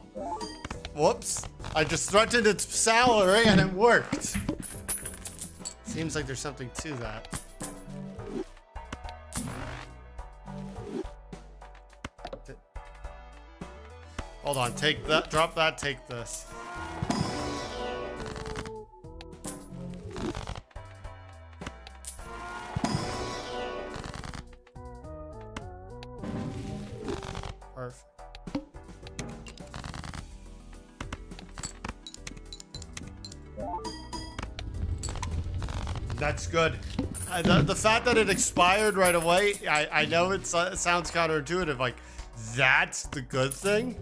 Whoops. I just threatened its salary and it worked. Seems like there's something to that. Hold on, take that, drop that, take this. Perfect. That's good. the fact that it expired right away, I know it sounds counterintuitive. Like, that's the good thing.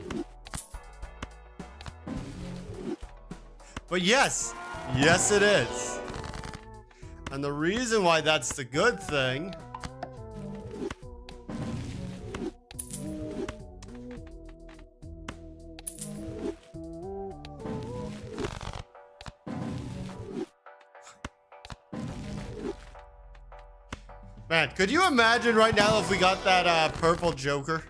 But yes, yes it is. And the reason why that's the good thing Man, could you imagine right now if we got that purple Joker?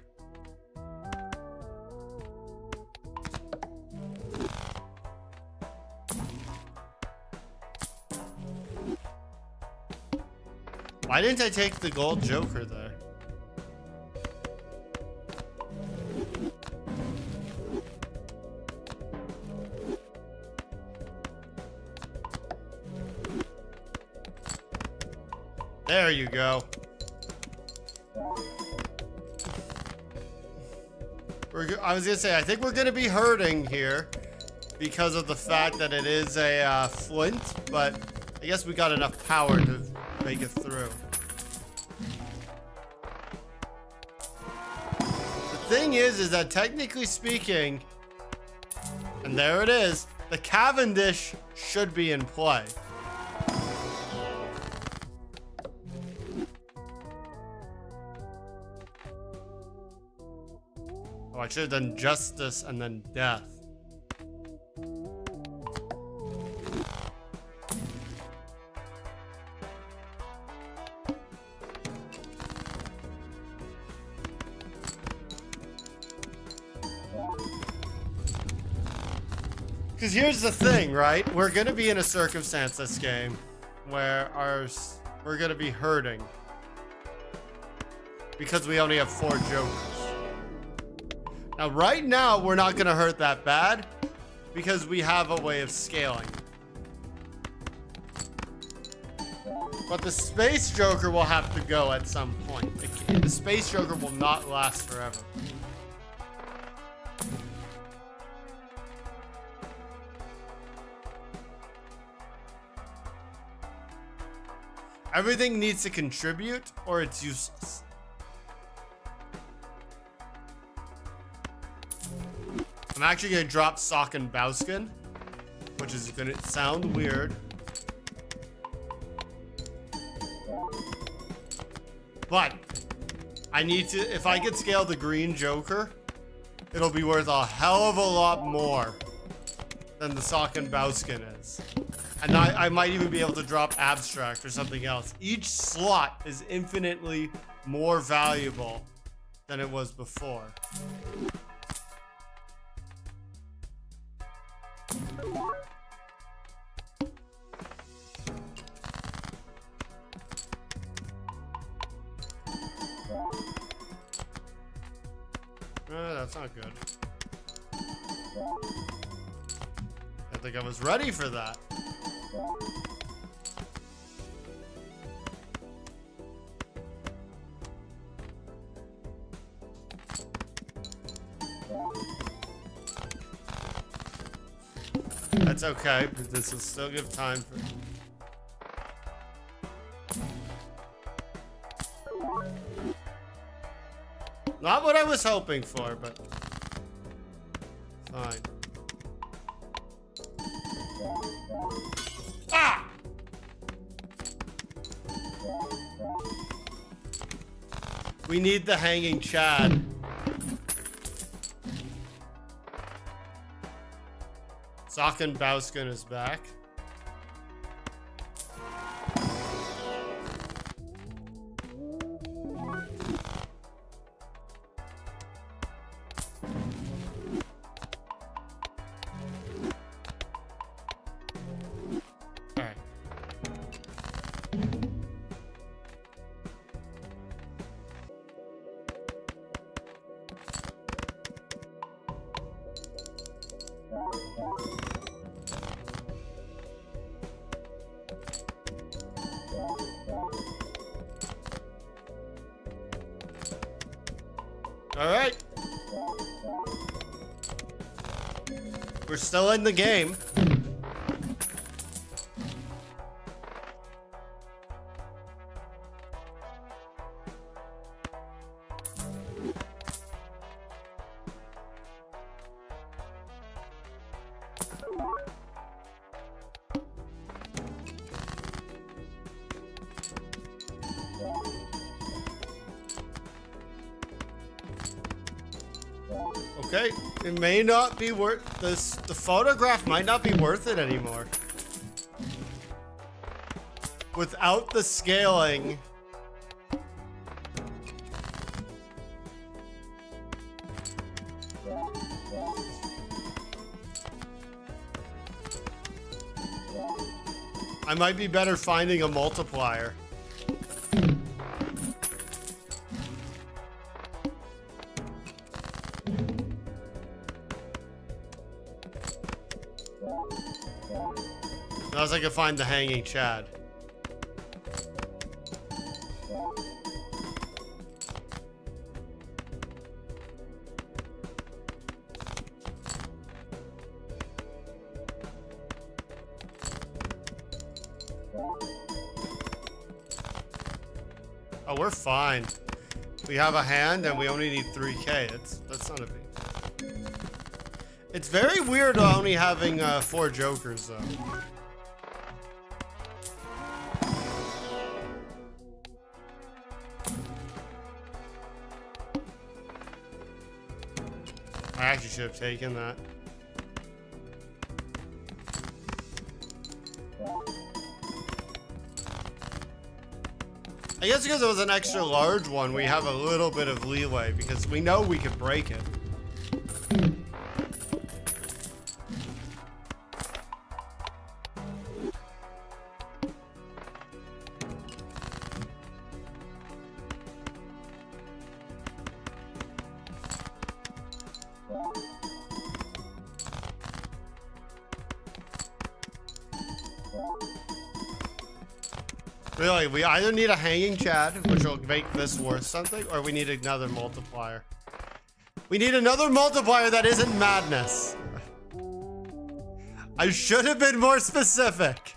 Why didn't I take the gold Joker there? There you go. I was gonna say, I think we're gonna be hurting here because of the fact that it is a flint, but I guess we got enough power to make it through. The thing is that technically speaking, and there it is, the Cavendish should be in play. Oh, I should have done justice and then death. Because here's the thing, right? We're going to be in a circumstance this game where we're going to be hurting. Because we only have 4 Jokers. Now, right now, we're not going to hurt that bad because we have a way of scaling. But the Space Joker will have to go at some point. The Space Joker will not last forever. Everything needs to contribute or it's useless. I'm actually going to drop Sock and Bowskin, which is going to sound weird. But I need to, if I could scale the green Joker, it'll be worth a hell of a lot more than the Sock and Bowskin is. And I might even be able to drop Abstract or something else. Each slot is infinitely more valuable than it was before. That's not good. I think I was ready for that. That's okay, but this will still give time for... Not what I was hoping for, but... Fine. Ah! We need the hanging Chad. Sock and Bowskin is back. Alright. All right. We're still in the game. Okay, it may not be worth this. The photograph might not be worth it anymore. Without the scaling. I might be better finding a multiplier. Unless I can find the hanging Chad. Oh, we're fine. We have a hand and we only need 3K. That's not a big. It's very weird only having 4 jokers though. I actually should have taken that. I guess because it was an extra large one, we have a little bit of leeway because we know we could break it. Really, we either need a hanging Chad, which will make this worth something, or we need another multiplier. We need another multiplier that isn't madness. I should have been more specific.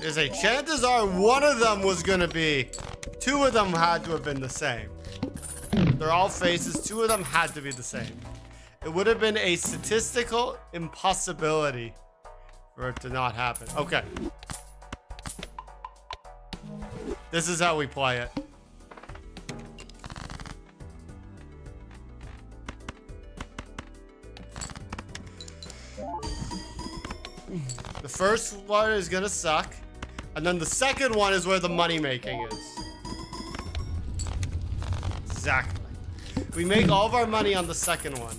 There's a chances are one of them was gonna be, 2 of them had to have been the same. They're all faces, 2 of them had to be the same. It would have been a statistical impossibility for it to not happen. Okay. This is how we play it. The first one is gonna suck. And then the second one is where the money making is. Exactly. We make all of our money on the second one.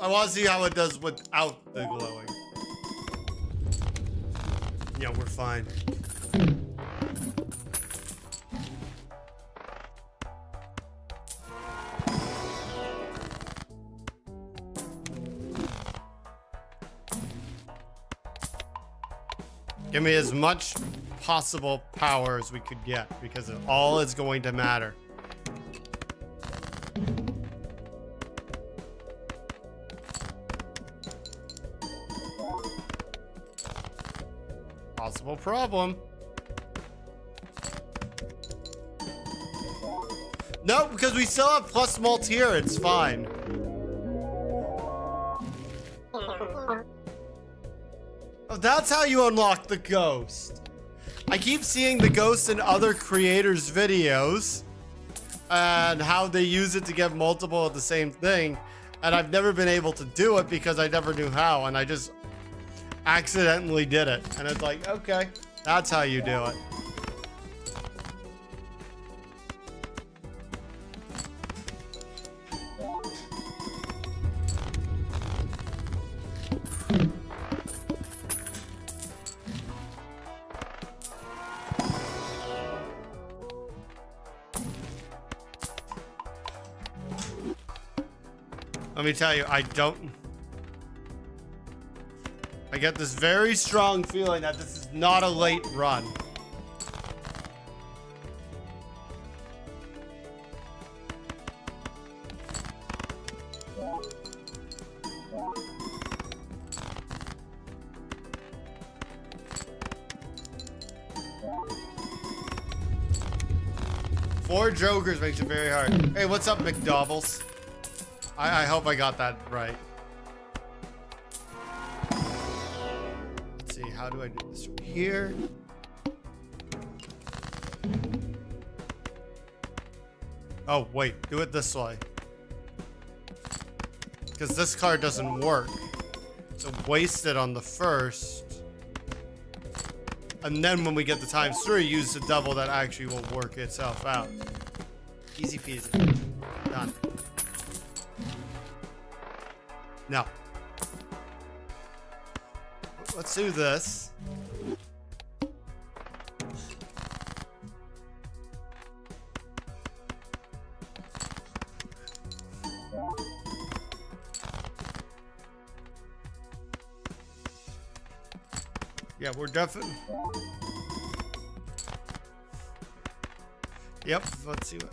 I want to see how it does without the glowing. Yeah, we're fine. Give me as much possible power as we could get, because it all is going to matter. Possible problem. No, because we still have plus mult here, it's fine. Oh, that's how you unlock the ghost. I keep seeing the ghost in other creators' videos and how they use it to get multiple of the same thing, and I've never been able to do it because I never knew how, and I just accidentally did it. And it's like, okay, that's how you do it. Let me tell you, I get this very strong feeling that this is not a late run. Four jokers makes it very hard. Hey, what's up, McDoubles? I hope I got that right. Let's see, how do I do this from here? Oh, wait, do it this way. Because this card doesn't work. So waste it on the first. And then when we get the ×3, use the double that actually will work itself out. Easy peasy. Done. Now. Let's do this. Yeah, we're definitely. Yep, let's see what.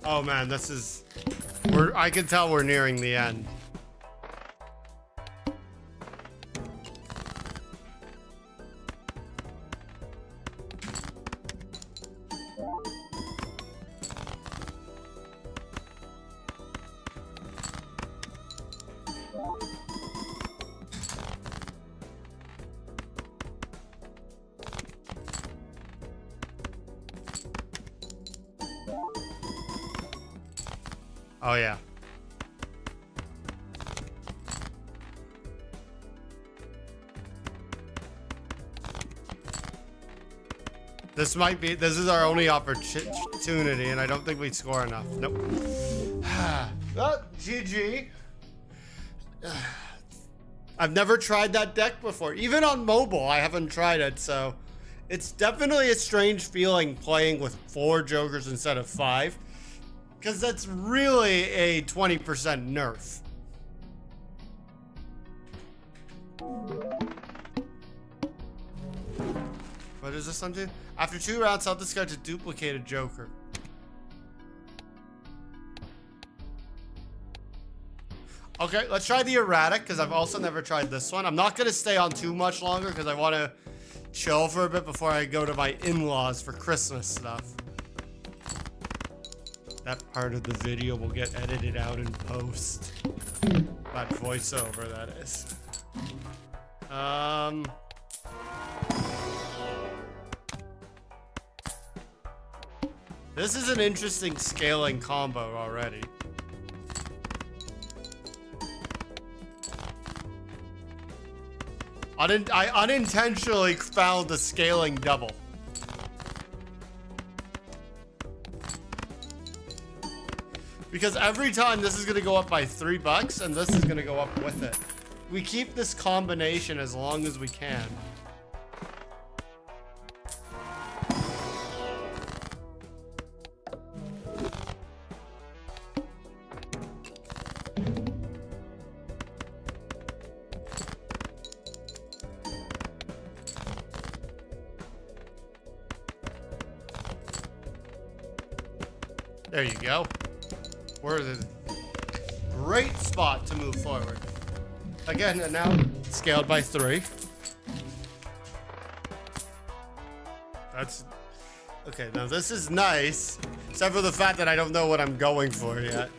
Oh man, this is. I can tell we're nearing the end. Oh yeah. This is our only opportunity, and I don't think we score enough. Nope. Well, GG. I've never tried that deck before. Even on mobile, I haven't tried it, so it's definitely a strange feeling playing with 4 jokers instead of 5. Because that's really a 20% nerf. What is this something? After 2 rounds, I'll discard to duplicate a joker. Okay, let's try the erratic, because I've also never tried this one. I'm not going to stay on too much longer, because I want to chill for a bit before I go to my in-laws for Christmas stuff. That part of the video will get edited out in post. That voiceover, that is. This is an interesting scaling combo already. I unintentionally found the scaling double. Because every time this is going to go up by $3 and this is going to go up with it. We keep this combination as long as we can. There you go. We're in a great spot to move forward. Again, and now scaled by 3. That's okay. Now this is nice, except for the fact that I don't know what I'm going for yet.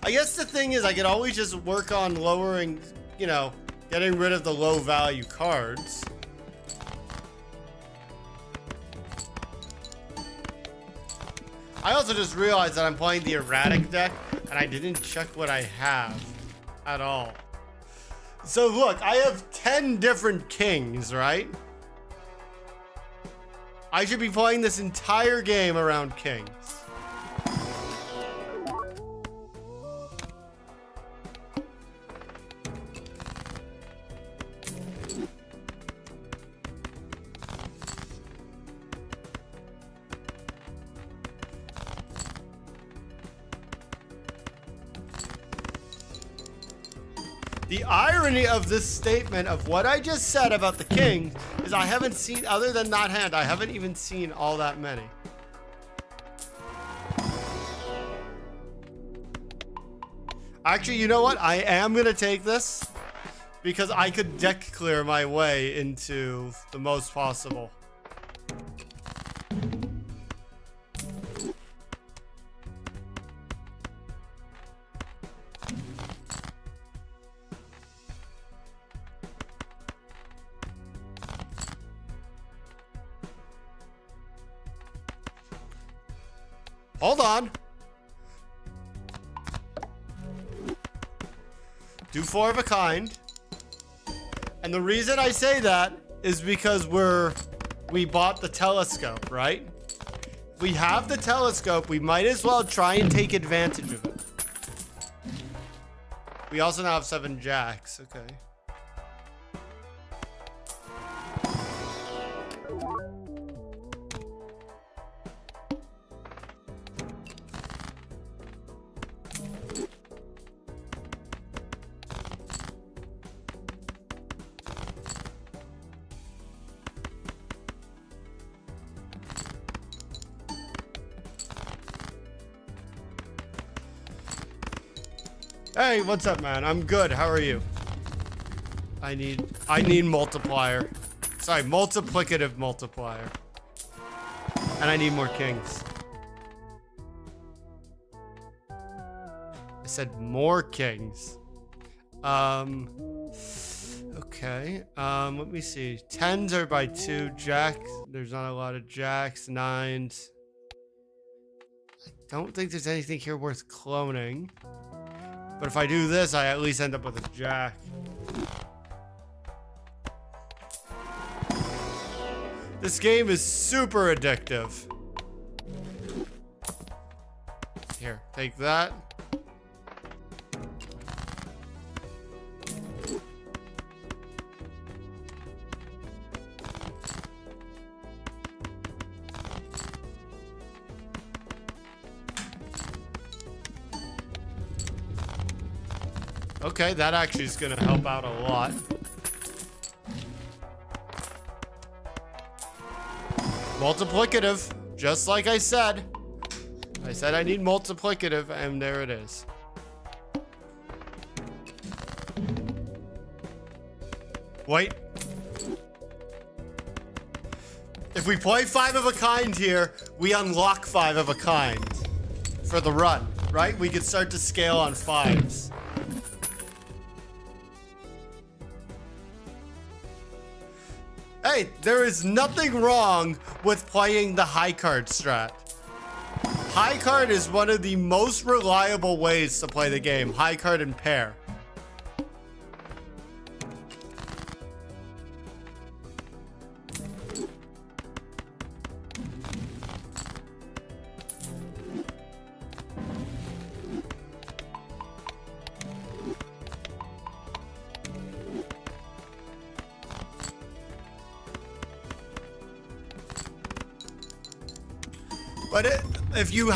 I guess the thing is I could always just work on lowering, you know, getting rid of the low value cards. I also just realized that I'm playing the erratic deck, and I didn't check what I have at all. So look, I have 10 different kings, right? I should be playing this entire game around kings. The irony of this statement of what I just said about the king is I haven't seen, other than that hand, I haven't even seen all that many. Actually, you know what? I am going to take this because I could deck clear my way into the most possible. Hold on. Do 4 of a kind. And the reason I say that is because we bought the telescope, right? If we have the telescope, we might as well try and take advantage of it. We also now have 7 jacks. Okay. Hey, what's up, man? I'm good. How are you? I need multiplier. Sorry, multiplicative multiplier. And I need more kings. I said more kings. Okay. Let me see. 10s are by 2. Jacks. There's not a lot of jacks. 9s. I don't think there's anything here worth cloning. But if I do this, I at least end up with a jack. This game is super addictive. Here, take that. Okay, that actually is going to help out a lot. Multiplicative, just like I said. I said I need multiplicative, and there it is. Wait. If we play 5 of a kind here, we unlock 5 of a kind for the run, right? We could start to scale on 5s. Hey, there is nothing wrong with playing the high card strat. High card is one of the most reliable ways to play the game. High card and pair. But if you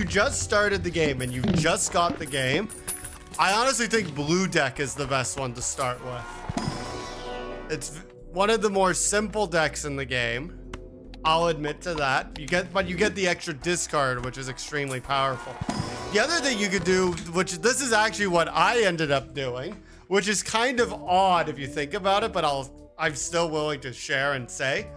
just started the game and you just got the game, I honestly think blue deck is the best one to start with. It's one of the more simple decks in the game. I'll admit to that. But you get the extra discard, which is extremely powerful. The other thing you could do, which this is actually what I ended up doing, which is kind of odd if you think about it, but I'm still willing to share and say.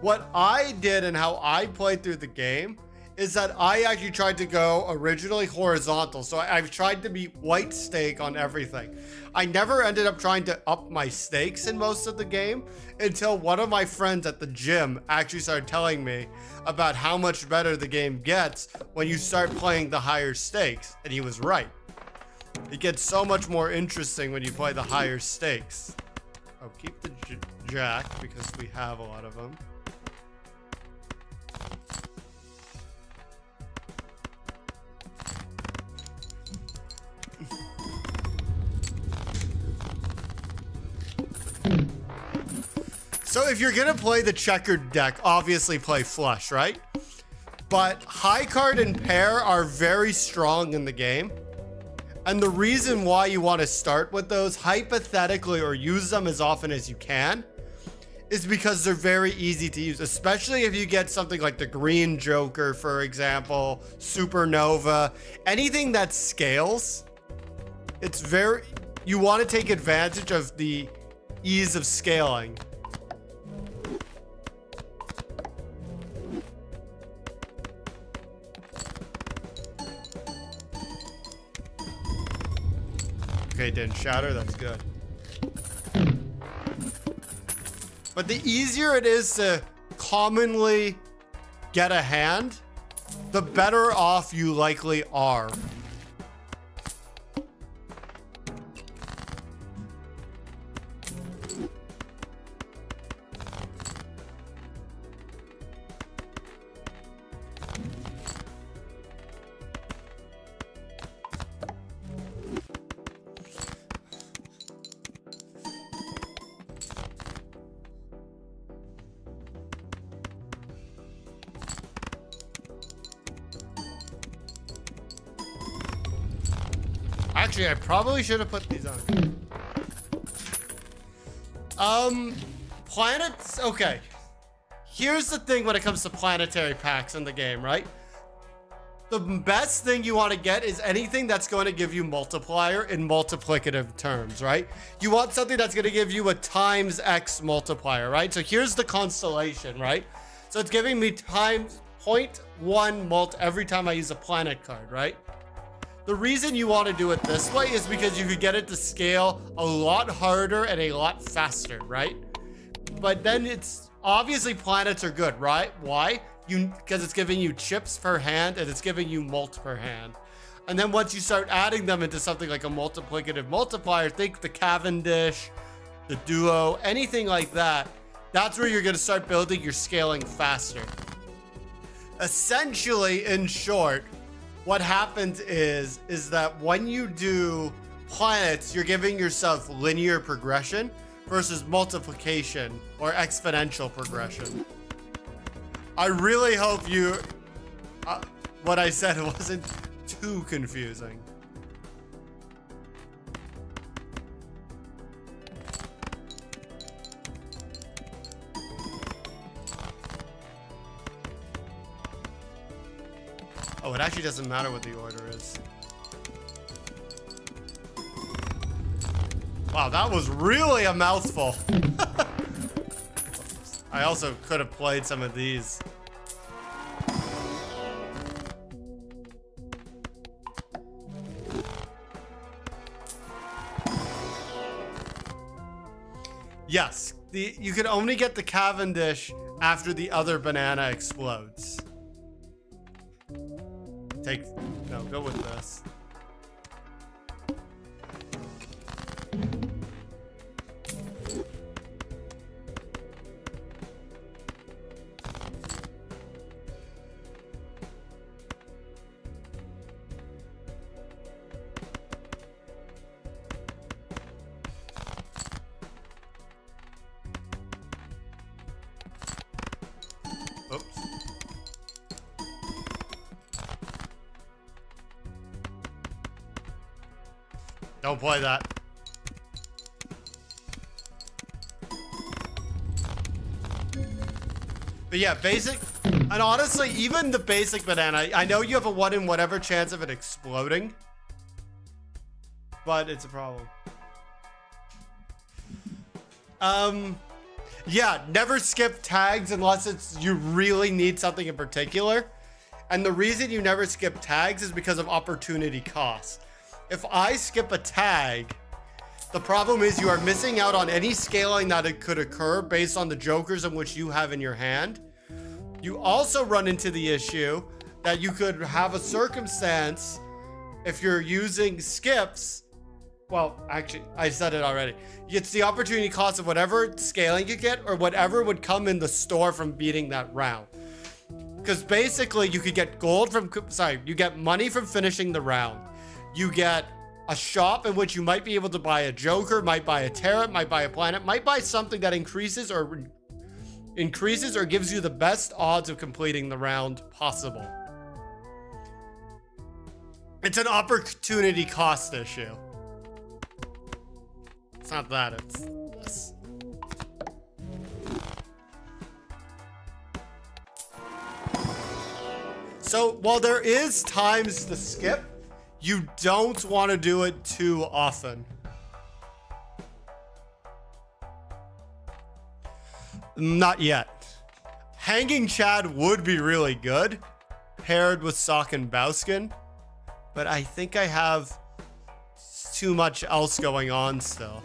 What I did and how I played through the game is that I actually tried to go originally horizontal. So I've tried to be white stake on everything. I never ended up trying to up my stakes in most of the game until one of my friends at the gym actually started telling me about how much better the game gets when you start playing the higher stakes. And he was right. It gets so much more interesting when you play the higher stakes. Oh, keep the jack because we have a lot of them. So if you're gonna play the checkered deck, obviously play flush, right? But high card and pair are very strong in the game. And the reason why you want to start with those hypothetically or use them as often as you can is because they're very easy to use, especially if you get something like the green joker, for example, supernova, anything that scales it's very, you want to take advantage of the ease of scaling. Okay, didn't shatter, that's good. But the easier it is to commonly get a hand, the better off you likely are. Actually, I probably should have put these on. Planets, okay. Here's the thing when it comes to planetary packs in the game, right? The best thing you want to get is anything that's going to give you multiplier in multiplicative terms, right? You want something that's going to give you a times X multiplier, right? So here's the constellation, right? So it's giving me times 0.1 mult every time I use a planet card, right? The reason you want to do it this way is because you could get it to scale a lot harder and a lot faster, right? But then it's obviously planets are good, right? Why? Because it's giving you chips per hand and it's giving you mult per hand. And then once you start adding them into something like a multiplicative multiplier, think the Cavendish, the Duo, anything like that, that's where you're going to start building your scaling faster. Essentially, in short, what happens is that when you do planets, you're giving yourself linear progression versus multiplication or exponential progression. I really hope you, what I said wasn't too confusing. Oh, it actually doesn't matter what the order is. Wow, that was really a mouthful. I also could have played some of these. Yes, you can only get the Cavendish after the other banana explodes. No, go with this. Oops. Don't play that. But yeah, basic, and honestly, even the basic banana, I know you have a 1 in whatever chance of it exploding, but it's a problem. Yeah, never skip tags unless you really need something in particular. And the reason you never skip tags is because of opportunity cost. If I skip a tag, the problem is you are missing out on any scaling that it could occur based on the jokers in which you have in your hand. You also run into the issue that you could have a circumstance if you're using skips. Well, actually, I said it already. It's the opportunity cost of whatever scaling you get or whatever would come in the store from beating that round. Because basically you could get gold from, you get money from finishing the round. You get a shop in which you might be able to buy a joker, might buy a tarot, might buy a planet, might buy something that increases or gives you the best odds of completing the round possible. It's an opportunity cost issue. It's not that, it's this. So while there is times to skip, You don't want to do it too often. Not yet. Hanging Chad would be really good, paired with Sock and Bowskin, but I think I have too much else going on still.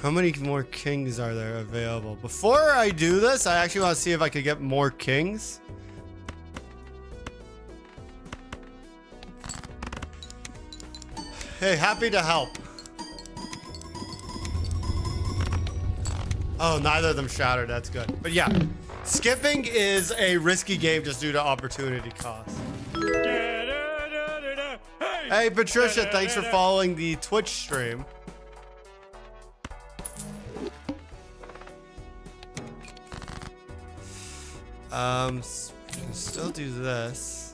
How many more kings are there available? Before I do this, I actually want to see if I could get more kings. Hey, happy to help. Oh, neither of them shattered. That's good. But yeah, skipping is a risky game just due to opportunity cost. Hey, Patricia, thanks for following the Twitch stream. We can still do this.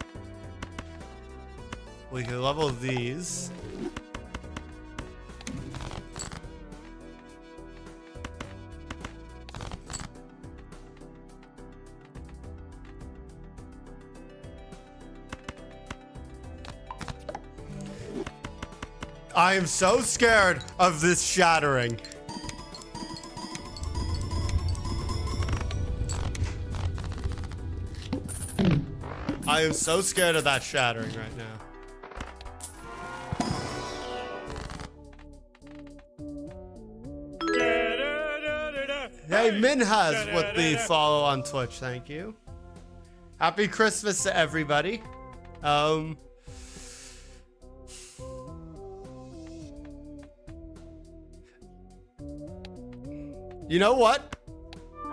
We can level these. I am so scared of this shattering. I am so scared of that shattering right now. Hey, Minhas with the follow on Twitch. Thank you. Happy Christmas to everybody. You know what?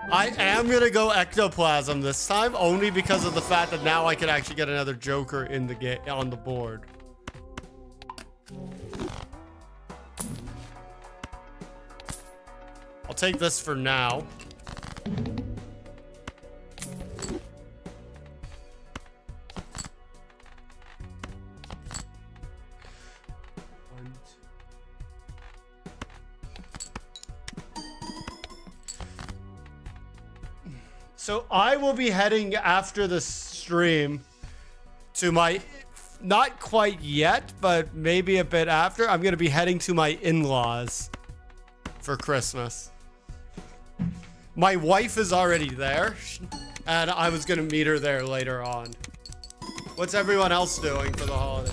I am gonna go ectoplasm this time, only because of the fact that now I can actually get another Joker in the game on the board. I'll take this for now. So I will be heading after the stream to my, not quite yet, but maybe a bit after. I'm going to be heading to my in-laws for Christmas. My wife is already there, and I was going to meet her there later on. What's everyone else doing for the holiday?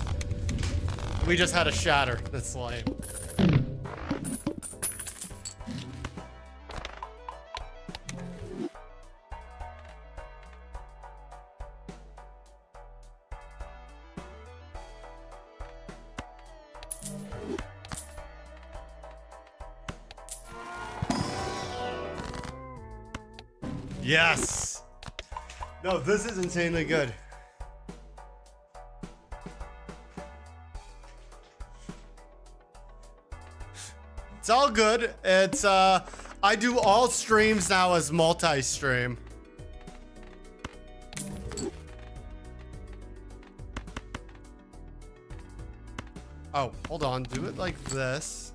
We just had a shatter. That's lame. Yes! No, this is insanely good. It's all good. It's, I do all streams now as multi-stream. Oh, hold on. Do it like this.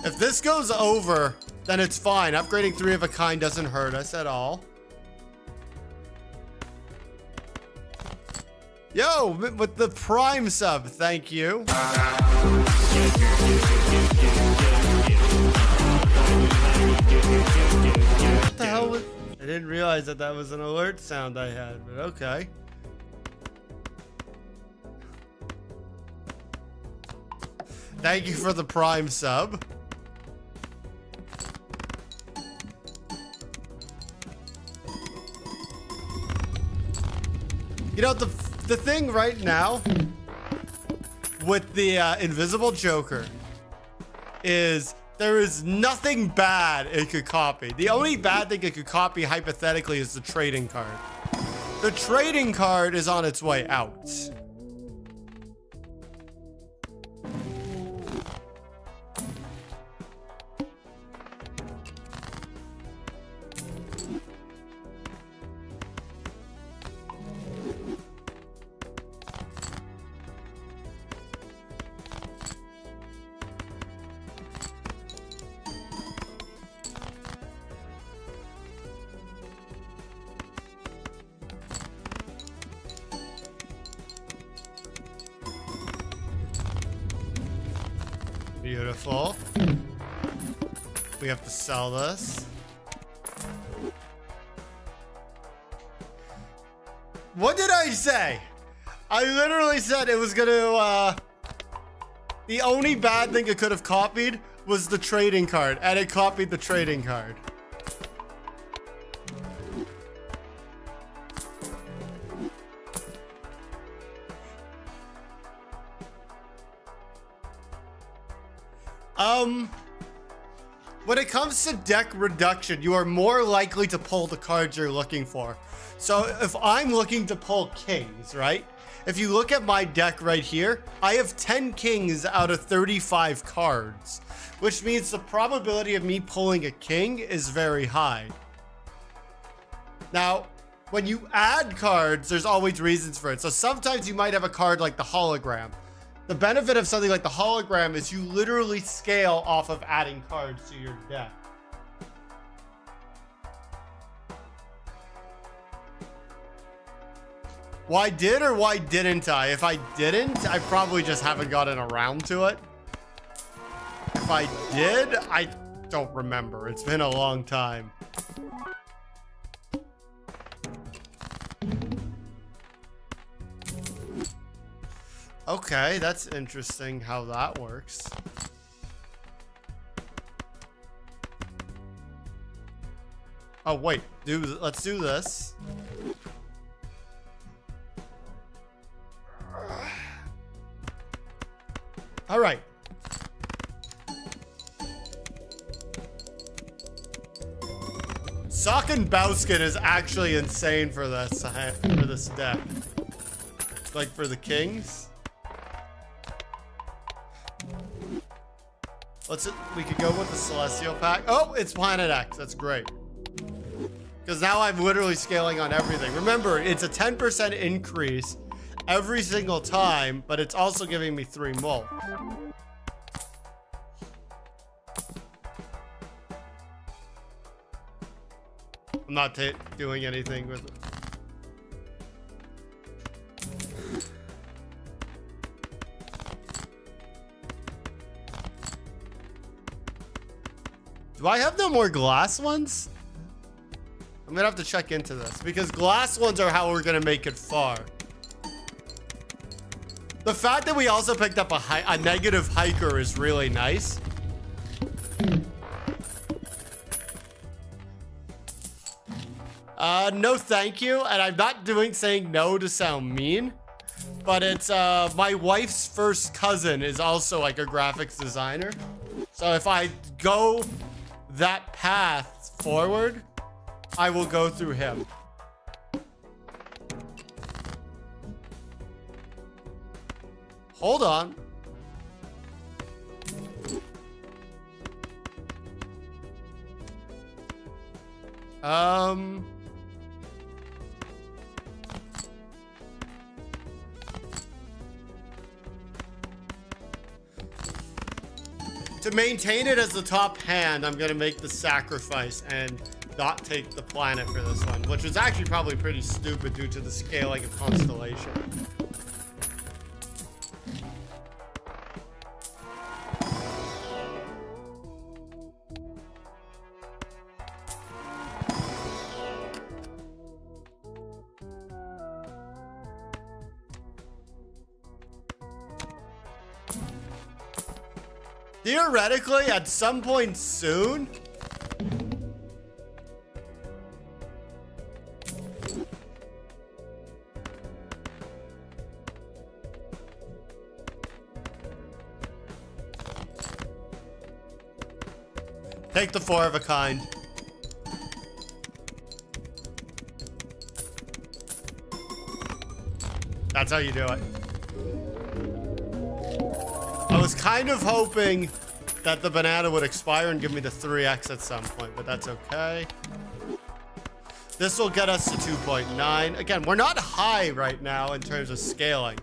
If this goes over, then it's fine. Upgrading 3 of a kind doesn't hurt us at all. Yo, with the Prime sub, thank you. What the hell was... I didn't realize that that was an alert sound I had, but okay. Thank you for the Prime sub. You know, the thing right now with the invisible Joker is there is nothing bad it could copy. The only bad thing it could copy hypothetically is the trading card. The trading card is on its way out. Beautiful. We have to sell this. What did I say? I literally said it was gonna, the only bad thing it could have copied was the trading card, and it copied the trading card. When it comes to deck reduction, you are more likely to pull the cards you're looking for. So if I'm looking to pull kings, right? If you look at my deck right here, I have 10 kings out of 35 cards, which means the probability of me pulling a king is very high. Now, when you add cards, there's always reasons for it. So sometimes you might have a card like the hologram. The benefit of something like the hologram is you literally scale off of adding cards to your deck. Why did or why didn't I? If I didn't, I probably just haven't gotten around to it. If I did, I don't remember. It's been a long time. Okay, that's interesting how that works. Oh, wait. Let's do this. All right. Sock and Bowskin is actually insane for this deck. Like for the kings. We could go with the Celestial Pack. Oh, it's Planet X. That's great. Because now I'm literally scaling on everything. Remember, it's a 10% increase every single time, but it's also giving me 3 more. I'm not doing anything with it. Do I have no more glass ones? I'm gonna have to check into this because glass ones are how we're gonna make it far. The fact that we also picked up a negative hiker is really nice. No thank you, and I'm not saying no to sound mean, but it's my wife's first cousin is also like a graphics designer. So if I go that path forward, I will go through him. Hold on. To maintain it as the top hand, I'm gonna make the sacrifice and not take the planet for this one, which is actually probably pretty stupid due to the scaling of Constellation. Theoretically, at some point soon, take the 4 of a kind. That's how you do it. I was kind of hoping that the banana would expire and give me the 3x at some point, but that's okay. This will get us to 2.9. Again, we're not high right now in terms of scaling,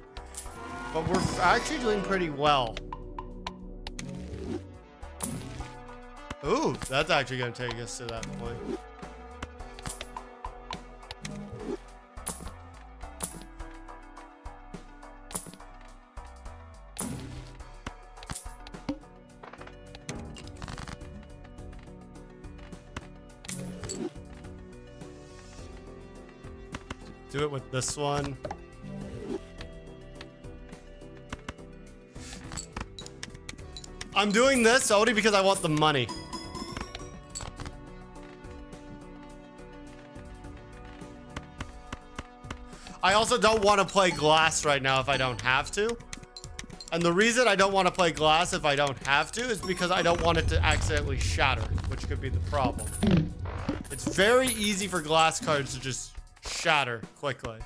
but we're actually doing pretty well. Ooh, that's actually going to take us to that point. Do it with this one. I'm doing this only because I want the money. I also don't want to play glass right now if I don't have to. And the reason I don't want to play glass if I don't have to is because I don't want it to accidentally shatter, which could be the problem. It's very easy for glass cards to just shatter quickly.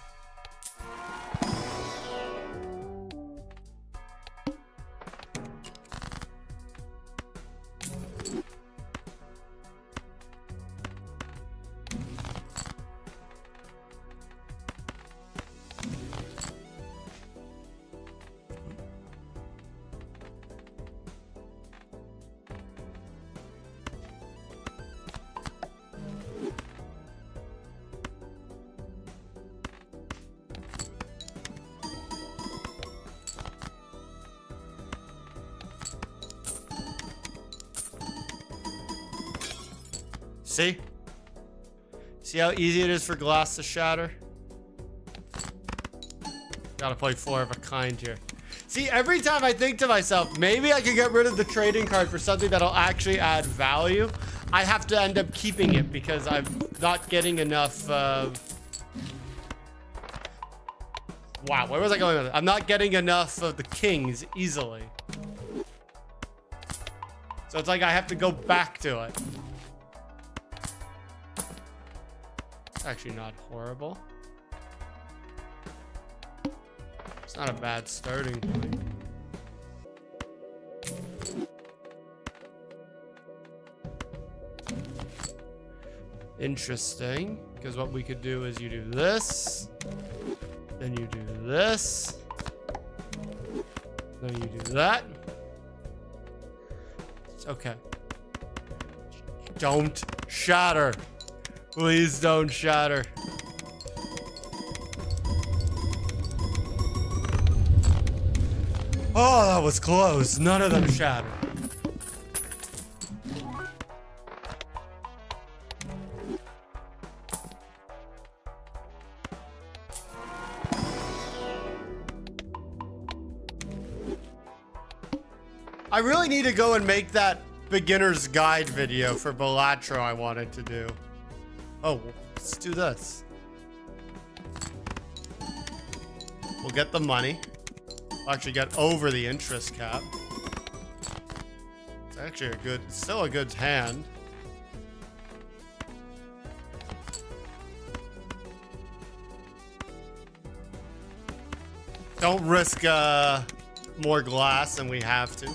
See? See how easy it is for glass to shatter? Gotta play 4 of a kind here. See, every time I think to myself, maybe I could get rid of the trading card for something that'll actually add value, I have to end up keeping it because I'm not getting enough, wow, where was I going with it? I'm not getting enough of the kings easily. So it's like I have to go back to it. Actually not horrible. It's not a bad starting point. Interesting, because what we could do is you do this, then you do this, then you do that. It's okay. Don't shatter. Please don't shatter. Oh, that was close. None of them shattered. I really need to go and make that beginner's guide video for Balatro I wanted to do. Oh, let's do this. We'll get the money. We'll actually get over the interest cap. It's actually still a good hand. Don't risk more glass than we have to.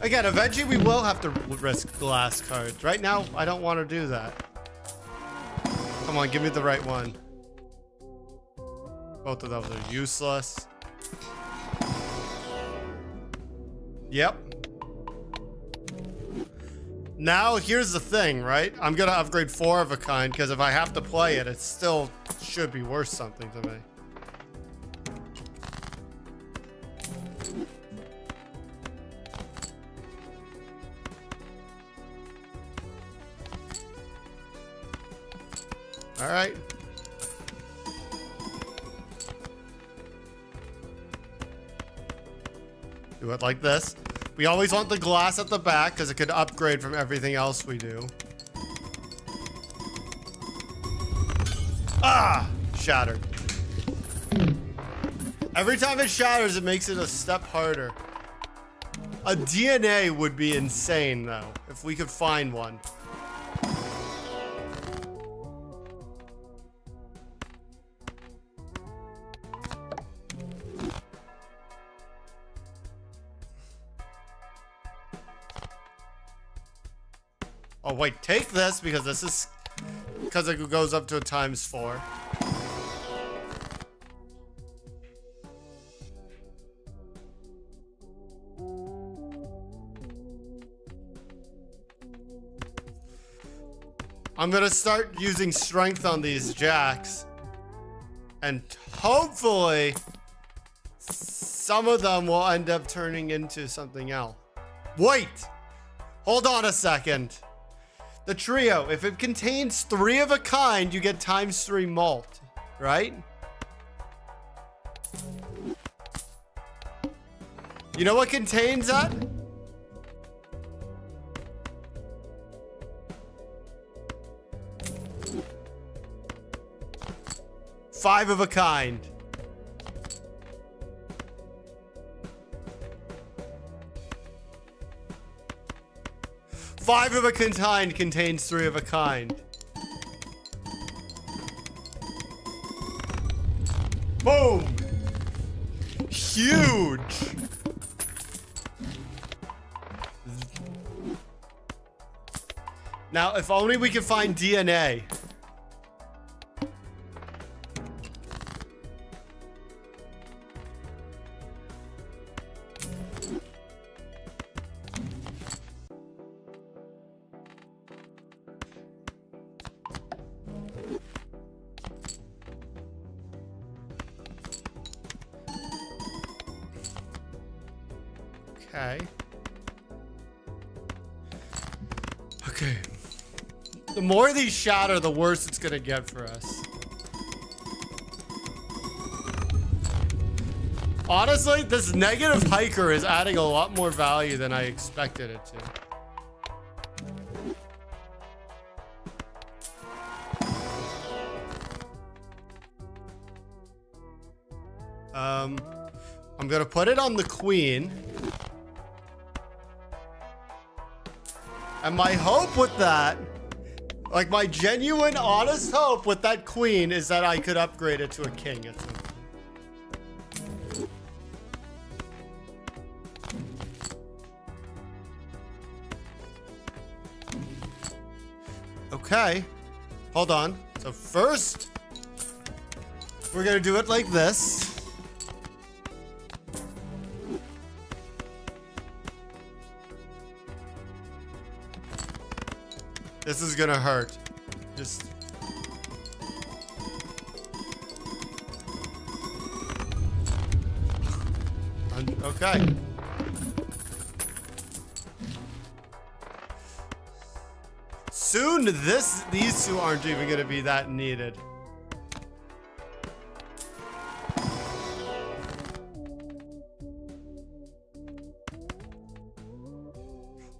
Again, eventually we will have to risk glass cards. Right now, I don't want to do that. Come on, give me the right one. Both of those are useless. Yep. Now, here's the thing, right? I'm gonna upgrade 4 of a kind, because if I have to play it, it still should be worth something to me. All right. Do it like this. We always want the glass at the back because it could upgrade from everything else we do. Ah! Shattered. Every time it shatters, it makes it a step harder. A DNA would be insane, though, if we could find one. Oh wait, take this because it goes up to a ×4. I'm gonna start using strength on these jacks, and hopefully some of them will end up turning into something else. Wait, hold on a second. The trio, if it contains 3 of a kind, you get ×3 malt, right? You know what contains that? Five of a kind. Five of a kind contains 3 of a kind. Boom! Huge! Now, if only we could find DNA. Okay. Okay. The more these shatter, the worse it's gonna get for us. Honestly, this negative hiker is adding a lot more value than I expected it to. I'm gonna put it on the queen. And my hope with that, like my genuine, honest hope with that queen is that I could upgrade it to a king at some point. Okay, hold on. So first, we're gonna do it like this. This is gonna hurt. Just... Okay. Soon, these two aren't even gonna be that needed.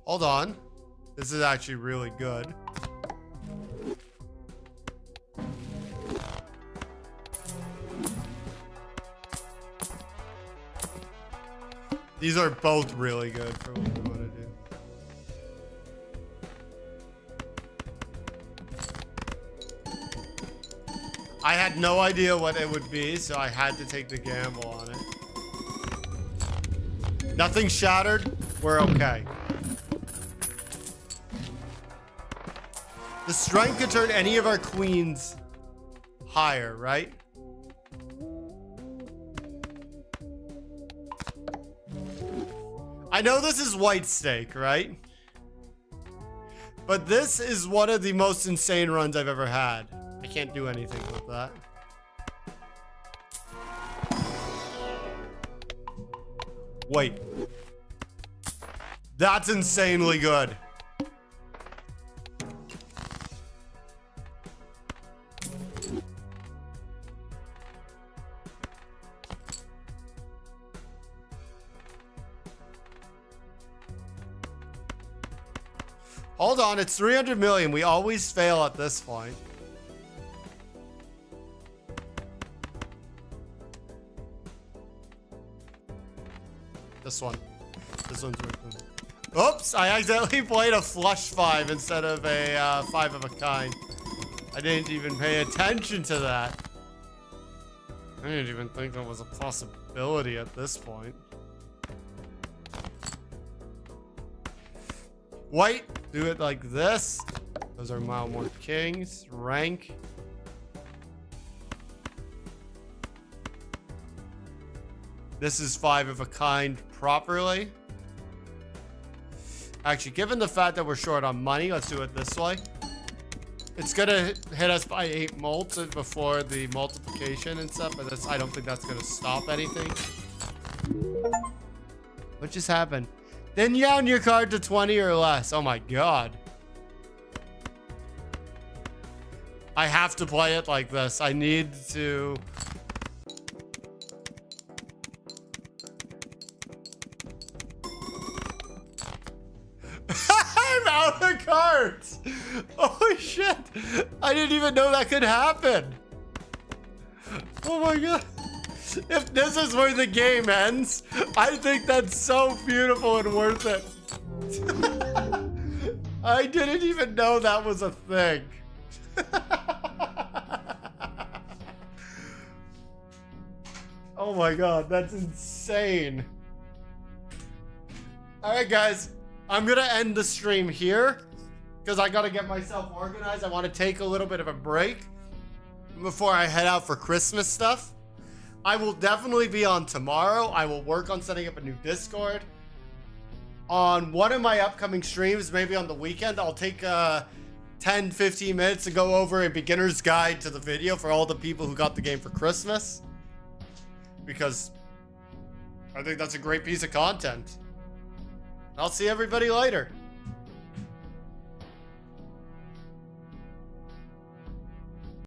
Hold on. This is actually really good. These are both really good for what we want to do. I had no idea what it would be, so I had to take the gamble on it. Nothing shattered. We're okay. The strength could turn any of our queens higher, right? I know this is white stake, right? But this is one of the most insane runs I've ever had. I can't do anything with that. Wait. That's insanely good. Hold on, it's 300 million. We always fail at this point. This one. This one's working. Oops, I accidentally played a flush 5 instead of a 5 of a kind. I didn't even pay attention to that. I didn't even think that was a possibility at this point. White, do it like this. Those are more kings. Rank. This is 5 of a kind properly. Actually, given the fact that we're short on money, let's do it this way. It's gonna hit us by 8 mult before the multiplication and stuff, but I don't think that's gonna stop anything. What just happened? Then down your card to 20 or less. Oh my god. I have to play it like this. I need to... I'm out of cards! Holy shit! I didn't even know that could happen! Oh my god. If this is where the game ends, I think that's so beautiful and worth it. I didn't even know that was a thing. Oh my god, that's insane. Alright guys, I'm gonna end the stream here because I gotta get myself organized. I want to take a little bit of a break before I head out for Christmas stuff. I will definitely be on tomorrow. I will work on setting up a new Discord. On one of my upcoming streams, maybe on the weekend, I'll take 10-15 minutes to go over a beginner's guide to the video for all the people who got the game for Christmas. Because I think that's a great piece of content. I'll see everybody later.